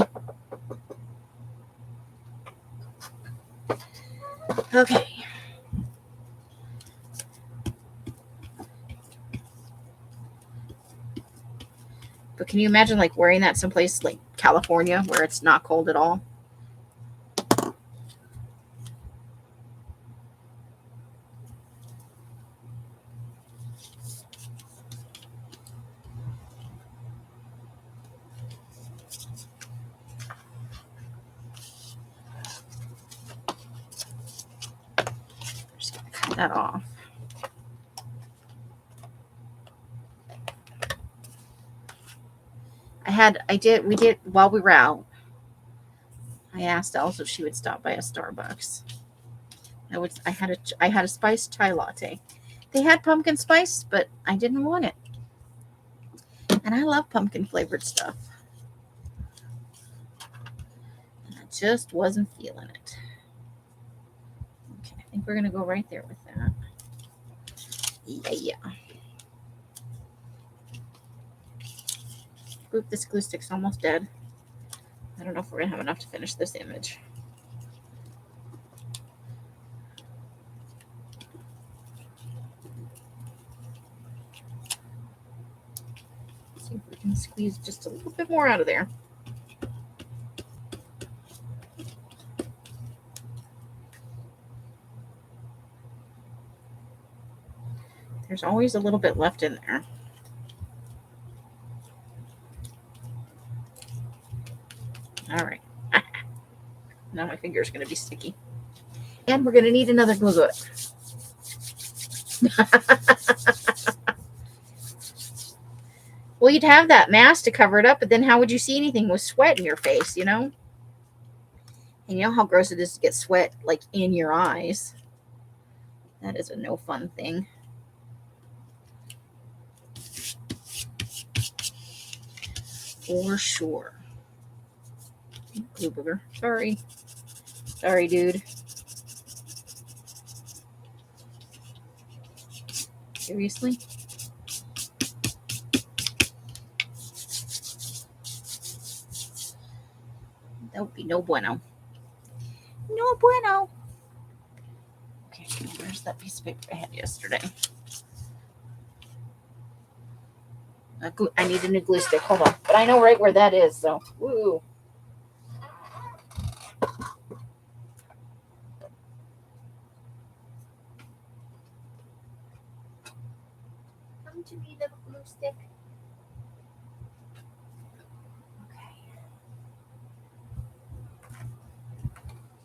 Okay. But can you imagine like wearing that someplace like California where it's not cold at all? Just gonna cut that off. We did while we were out. I asked also if she would stop by a Starbucks. I had a spiced chai latte. They had pumpkin spice, but I didn't want it. And I love pumpkin flavored stuff. And I just wasn't feeling it. Okay, I think we're gonna go right there with that. Yeah. Oop, this glue stick's almost dead. I don't know if we're gonna have enough to finish this image. See if we can squeeze just a little bit more out of there. There's always a little bit left in there. All right. Now my finger's going to be sticky. And we're going to need another glue book. Well, you'd have that mask to cover it up, but then how would you see anything with sweat in your face, you know? And you know how gross it is to get sweat, like, in your eyes. That is a no fun thing. For sure. Glue booger. Sorry. Sorry, dude. Seriously? That would be no bueno. No bueno. Okay, where's that piece of paper I had yesterday? I need a new glue stick. Hold on. But I know right where that is, so. Woo. Come to me, little glue stick.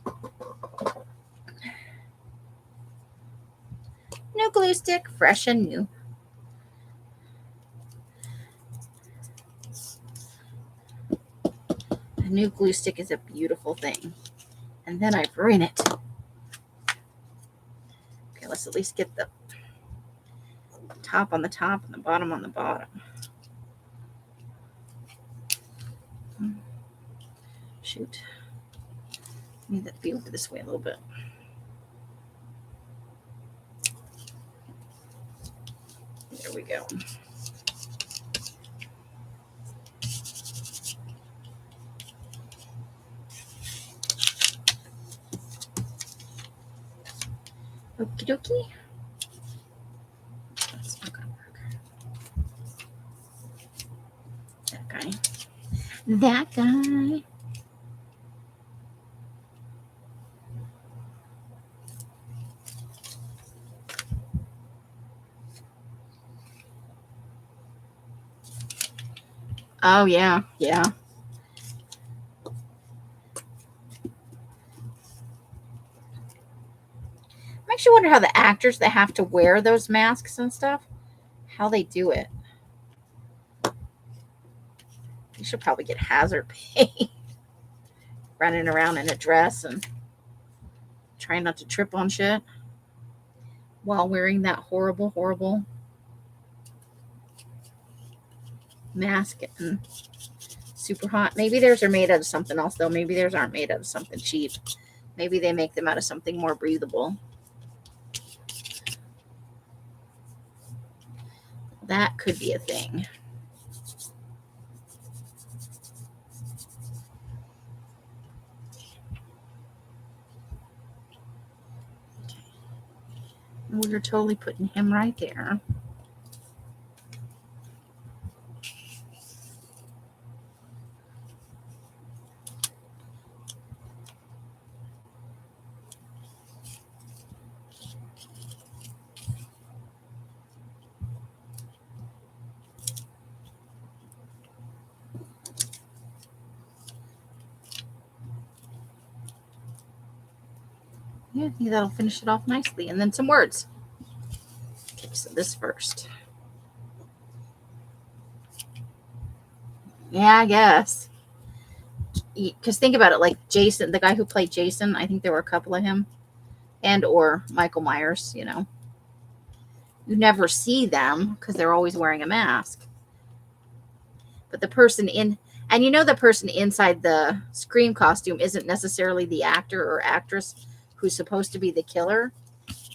Okay. New glue stick, fresh and new. A new glue stick is a beautiful thing. And then I ruin it. Okay, let's at least get the top on the top and the bottom on the bottom. Shoot. I need that to be over this way a little bit. There we go. Okie dokie. That's not gonna work. That guy. That guy. Oh, yeah. Yeah. Makes you wonder how the actors that have to wear those masks and stuff, how they do it. You should probably get hazard pay. Running around in a dress and trying not to trip on shit while wearing that horrible, horrible mask and super hot. Maybe theirs are made out of something else, though. Maybe theirs aren't made out of something cheap. Maybe they make them out of something more breathable. That could be a thing. We're totally putting him right there. Yeah, I think that'll finish it off nicely. And then some words. Okay, so this first. Yeah, I guess. Because think about it, like Jason, the guy who played Jason, I think there were a couple of him. And or Michael Myers, you know. You never see them because they're always wearing a mask. But the person in, and you know the person inside the Scream costume isn't necessarily the actor or actress who's supposed to be the killer.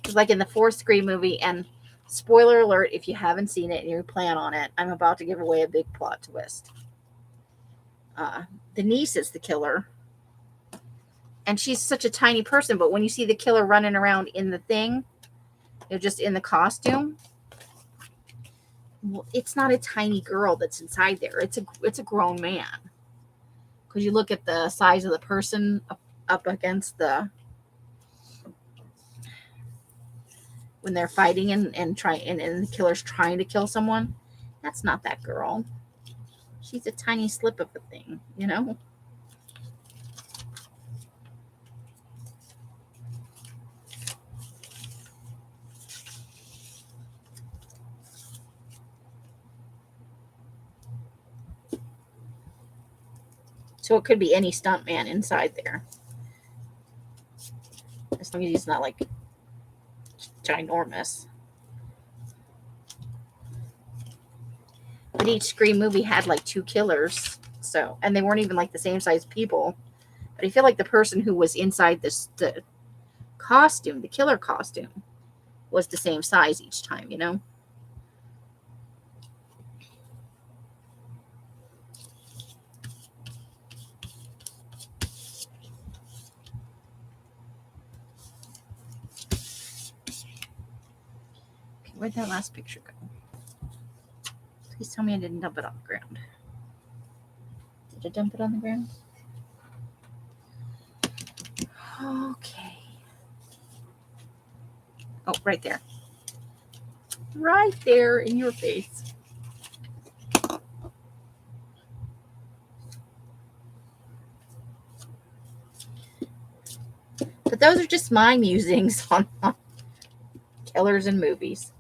It's like in the fourth Scream movie, and spoiler alert if you haven't seen it and you plan on it, I'm about to give away a big plot twist. The niece is the killer. And she's such a tiny person, but when you see the killer running around in the thing, just in the costume, well, it's not a tiny girl that's inside there. It's a grown man. Because you look at the size of the person up against the, when they're fighting and trying and the killer's trying to kill someone, that's not that girl. She's a tiny slip of a thing, you know. So it could be any stuntman inside there. As long as he's not like ginormous. But each Scream movie had like 2 killers. So, and they weren't even like the same size people. But I feel like the person who was inside the costume, the killer costume, was the same size each time, you know? Where'd that last picture go? Please tell me I didn't dump it on the ground. Did I dump it on the ground? Okay. Oh, right there. Right there in your face. But those are just my musings on killers and movies.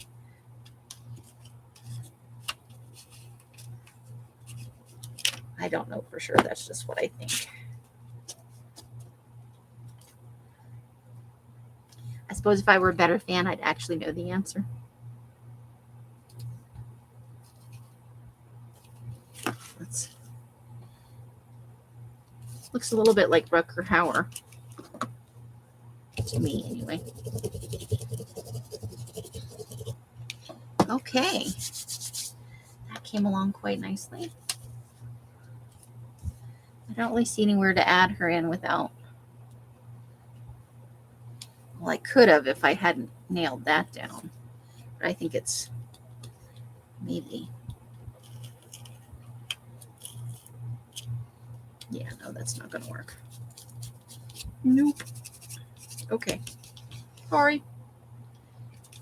I don't know for sure. That's just what I think. I suppose if I were a better fan, I'd actually know the answer. Looks a little bit like Rutger Hauer. To me, anyway. Okay. That came along quite nicely. I don't really see anywhere to add her in without. Well, I could have if I hadn't nailed that down. But I think it's maybe. Yeah, no, that's not going to work. Nope. Okay. Sorry.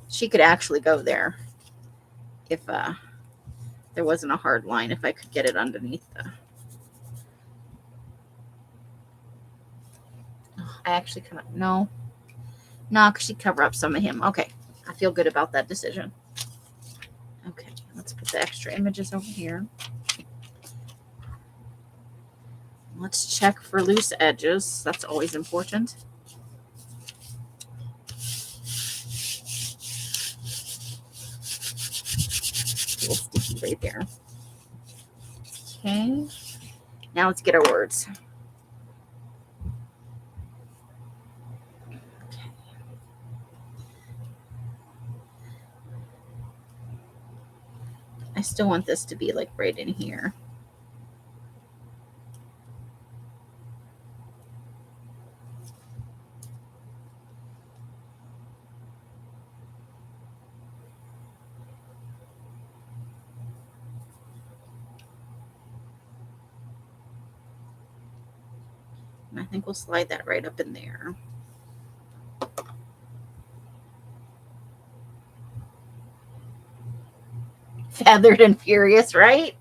She could actually go there if there wasn't a hard line, if I could get it underneath the. Oh, I actually kind of, no, because she'd cover up some of him. Okay. I feel good about that decision. Okay. Let's put the extra images over here. Let's check for loose edges. That's always important. A little sticky right there. Okay. Now let's get our words. Okay. I still want this to be like right in here. And I think we'll slide that right up in there. Feathered and furious, right?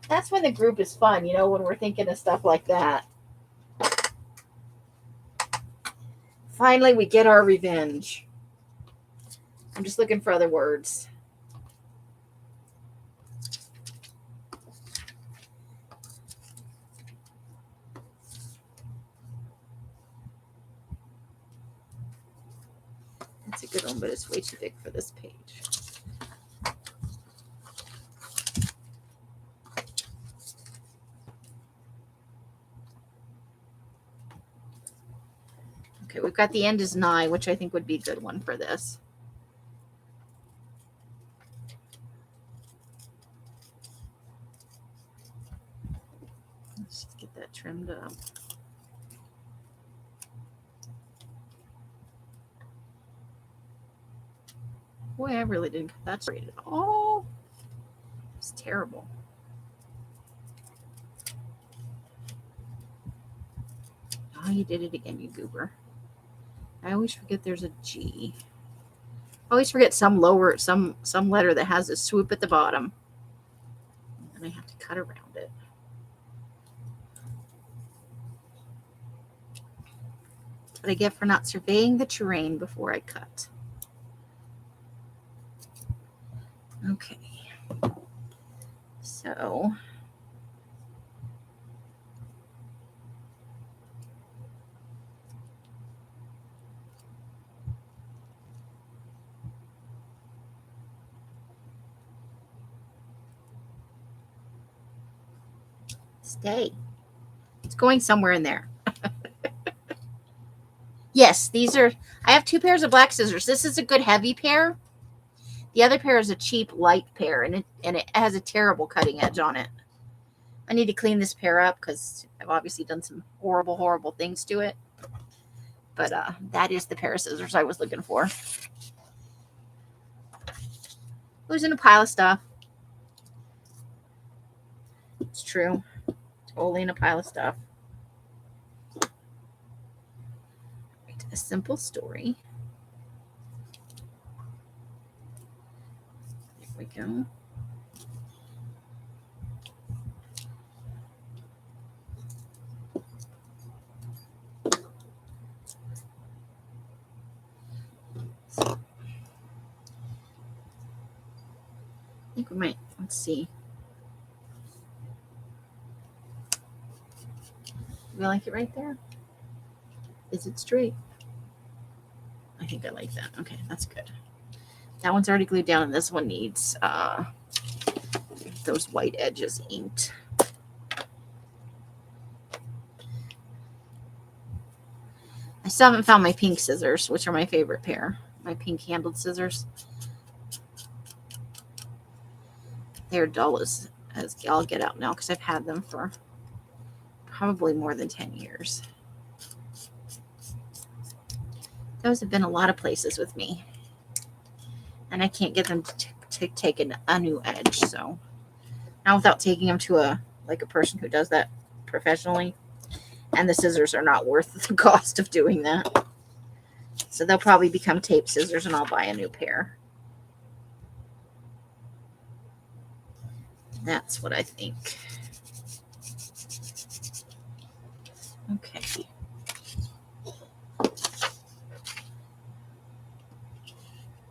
That's when the group is fun, you know, when we're thinking of stuff like that. Finally, we get our revenge. I'm just looking for other words. That's a good one, but it's way too big for this page. Okay, we've got the end is nigh, which I think would be a good one for this. Let's just get that trimmed up. Boy, I really didn't cut that straight at all. It's terrible. Oh, you did it again, you goober. I always forget there's a G. I always forget some letter that has a swoop at the bottom. And I have to cut around it. That's what I get for not surveying the terrain before I cut. Okay. So stay. It's going somewhere in there. Yes, these are, I have 2 pairs of black scissors. This is a good heavy pair. The other pair is a cheap light pair, and it has a terrible cutting edge on it. I need to clean this pair up because I've obviously done some horrible, horrible things to it. But that is the pair of scissors I was looking for. Who's in a pile of stuff? It's true. Totally in a pile of stuff. Right, a simple story. There we go. I think we might, let's see. You like it right there? Is it straight? I think I like that. Okay, that's good. That one's already glued down, and this one needs those white edges inked. I still haven't found my pink scissors, which are my favorite pair. My pink handled scissors. They're dull as I'll get out now because I've had them for probably more than 10 years. Those have been a lot of places with me. And I can't get them to take a new edge. So now without taking them to a person who does that professionally. And the scissors are not worth the cost of doing that. So they'll probably become tape scissors and I'll buy a new pair. That's what I think. Okay.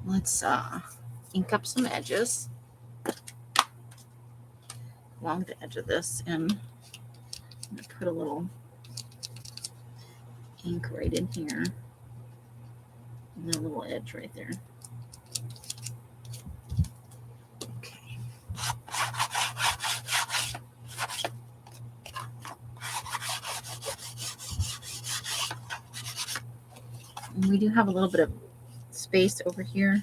Let's ink up some edges along the edge of this, and I'm going to put a little ink right in here and a little edge right there. Okay. And we do have a little bit of space over here.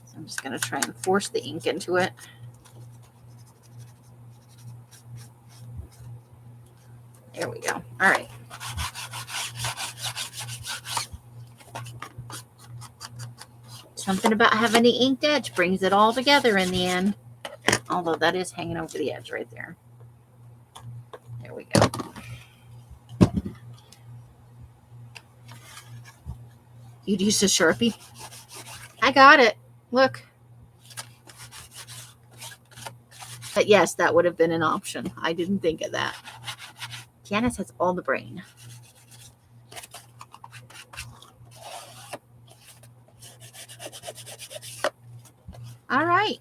So I'm just going to try and force the ink into it. There we go. All right. Something about having the inked edge brings it all together in the end. Although that is hanging over the edge right there. There we go. You'd use a Sharpie? I got it. Look. But yes, that would have been an option. I didn't think of that. Janice has all the brain. All right.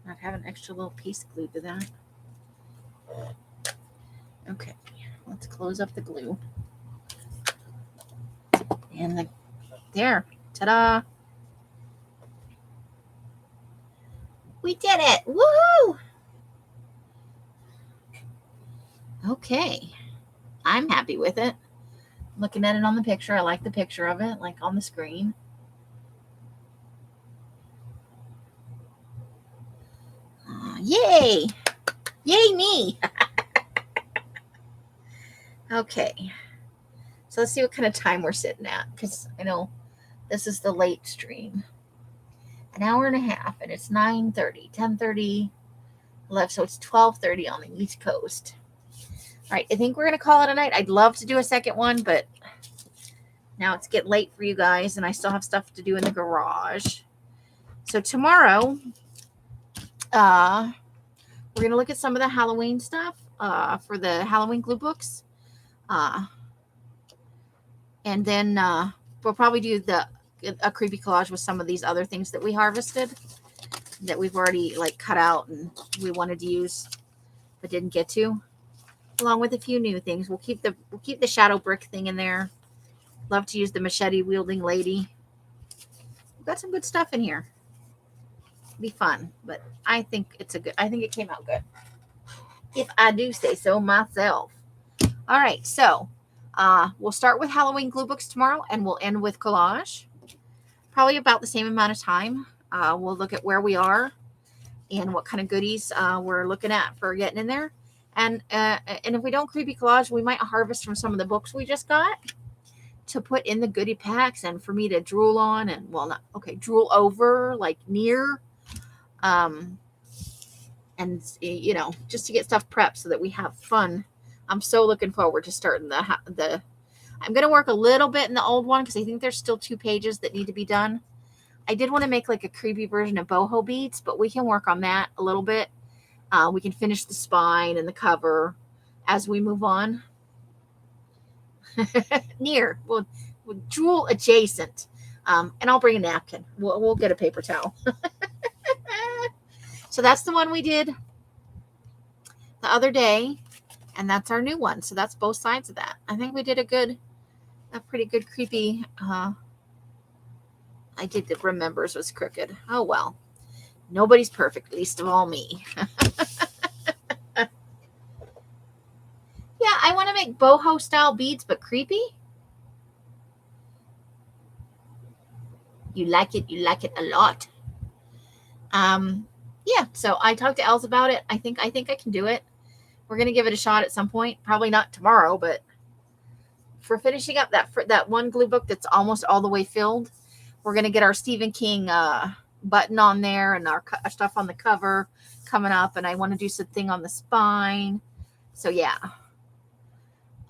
I have an extra little piece glued to that. Okay, let's close up the glue. And there, ta-da! We did it! Woohoo! Okay, I'm happy with it. Looking at it on the picture, I like the picture of it, like on the screen. Yay! Yay me! Okay, so let's see what kind of time we're sitting at, because I know this is the late stream. An hour and a half, and it's 9:30, 10:30 left, so it's 12:30 on the East Coast. All right, I think we're going to call it a night. I'd love to do a second one, but now it's getting late for you guys, and I still have stuff to do in the garage. So tomorrow, we're going to look at some of the Halloween stuff for the Halloween glue books. And then we'll probably do a creepy collage with some of these other things that we harvested that we've already cut out and we wanted to use but didn't get to, along with a few new things. We'll keep the shadow brick thing in there. Love to use the machete wielding lady. We've got some good stuff in here. It'll be fun, but I think it came out good, if I do say so myself. All right, so we'll start with Halloween glue books tomorrow, and we'll end with collage. Probably about the same amount of time. We'll look at where we are and what kind of goodies we're looking at for getting in there. And if we don't creepy collage, we might harvest from some of the books we just got to put in the goodie packs and for me to drool on and, well, not, okay, drool over, like near, and, you know, just to get stuff prepped so that we have fun. I'm so looking forward to starting the I'm going to work a little bit in the old one because I think there's still 2 pages that need to be done. I did want to make like a creepy version of boho beads, but we can work on that a little bit. We can finish the spine and the cover as we move on. Near. We'll drool adjacent. And I'll bring a napkin. We'll get a paper towel. So that's the one we did the other day. And that's our new one. So that's both sides of that. I think we did a pretty good creepy. I did the remembers was crooked. Oh, well. Nobody's perfect, least of all me. Yeah, I want to make boho style beads, but creepy. You like it a lot. Yeah, so I talked to Els about it. I think I can do it. We're going to give it a shot at some point. Probably not tomorrow, but for finishing up that one glue book that's almost all the way filled, we're going to get our Stephen King button on there and our stuff on the cover coming up. And I want to do something on the spine. So, yeah.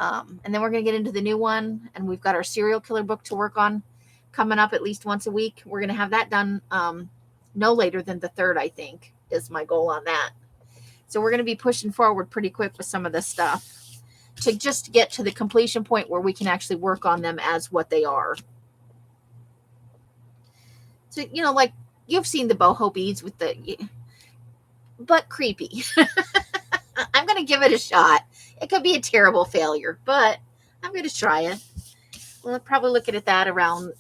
And then we're going to get into the new one. And we've got our serial killer book to work on coming up at least once a week. We're going to have that done no later than the 3rd, I think, is my goal on that. So we're going to be pushing forward pretty quick with some of this stuff to just get to the completion point where we can actually work on them as what they are. So, you know, like you've seen the boho beads with but creepy. I'm going to give it a shot. It could be a terrible failure, but I'm going to try it. We'll probably look at that around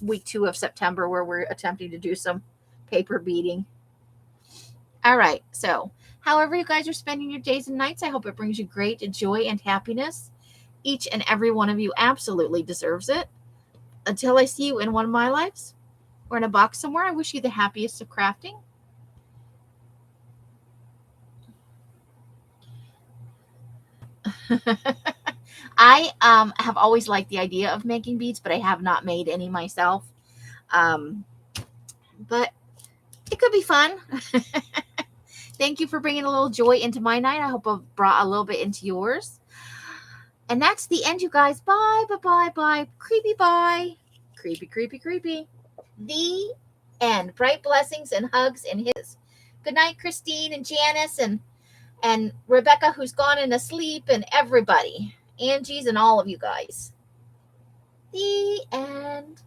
week 2 of September where we're attempting to do some paper beading. All right. So however you guys are spending your days and nights, I hope it brings you great joy and happiness. Each and every one of you absolutely deserves it. Until I see you in one of my lives or in a box somewhere, I wish you the happiest of crafting. I have always liked the idea of making beads, but I have not made any myself. But it could be fun. Thank you for bringing a little joy into my night. I hope I've brought a little bit into yours. And that's the end, you guys. Bye, bye, bye, bye. Creepy, bye. Creepy, creepy, creepy. The end. Bright blessings and hugs and his. Good night, Christine and Janice and Rebecca, who's gone and asleep, and everybody. Angie's and all of you guys. The end.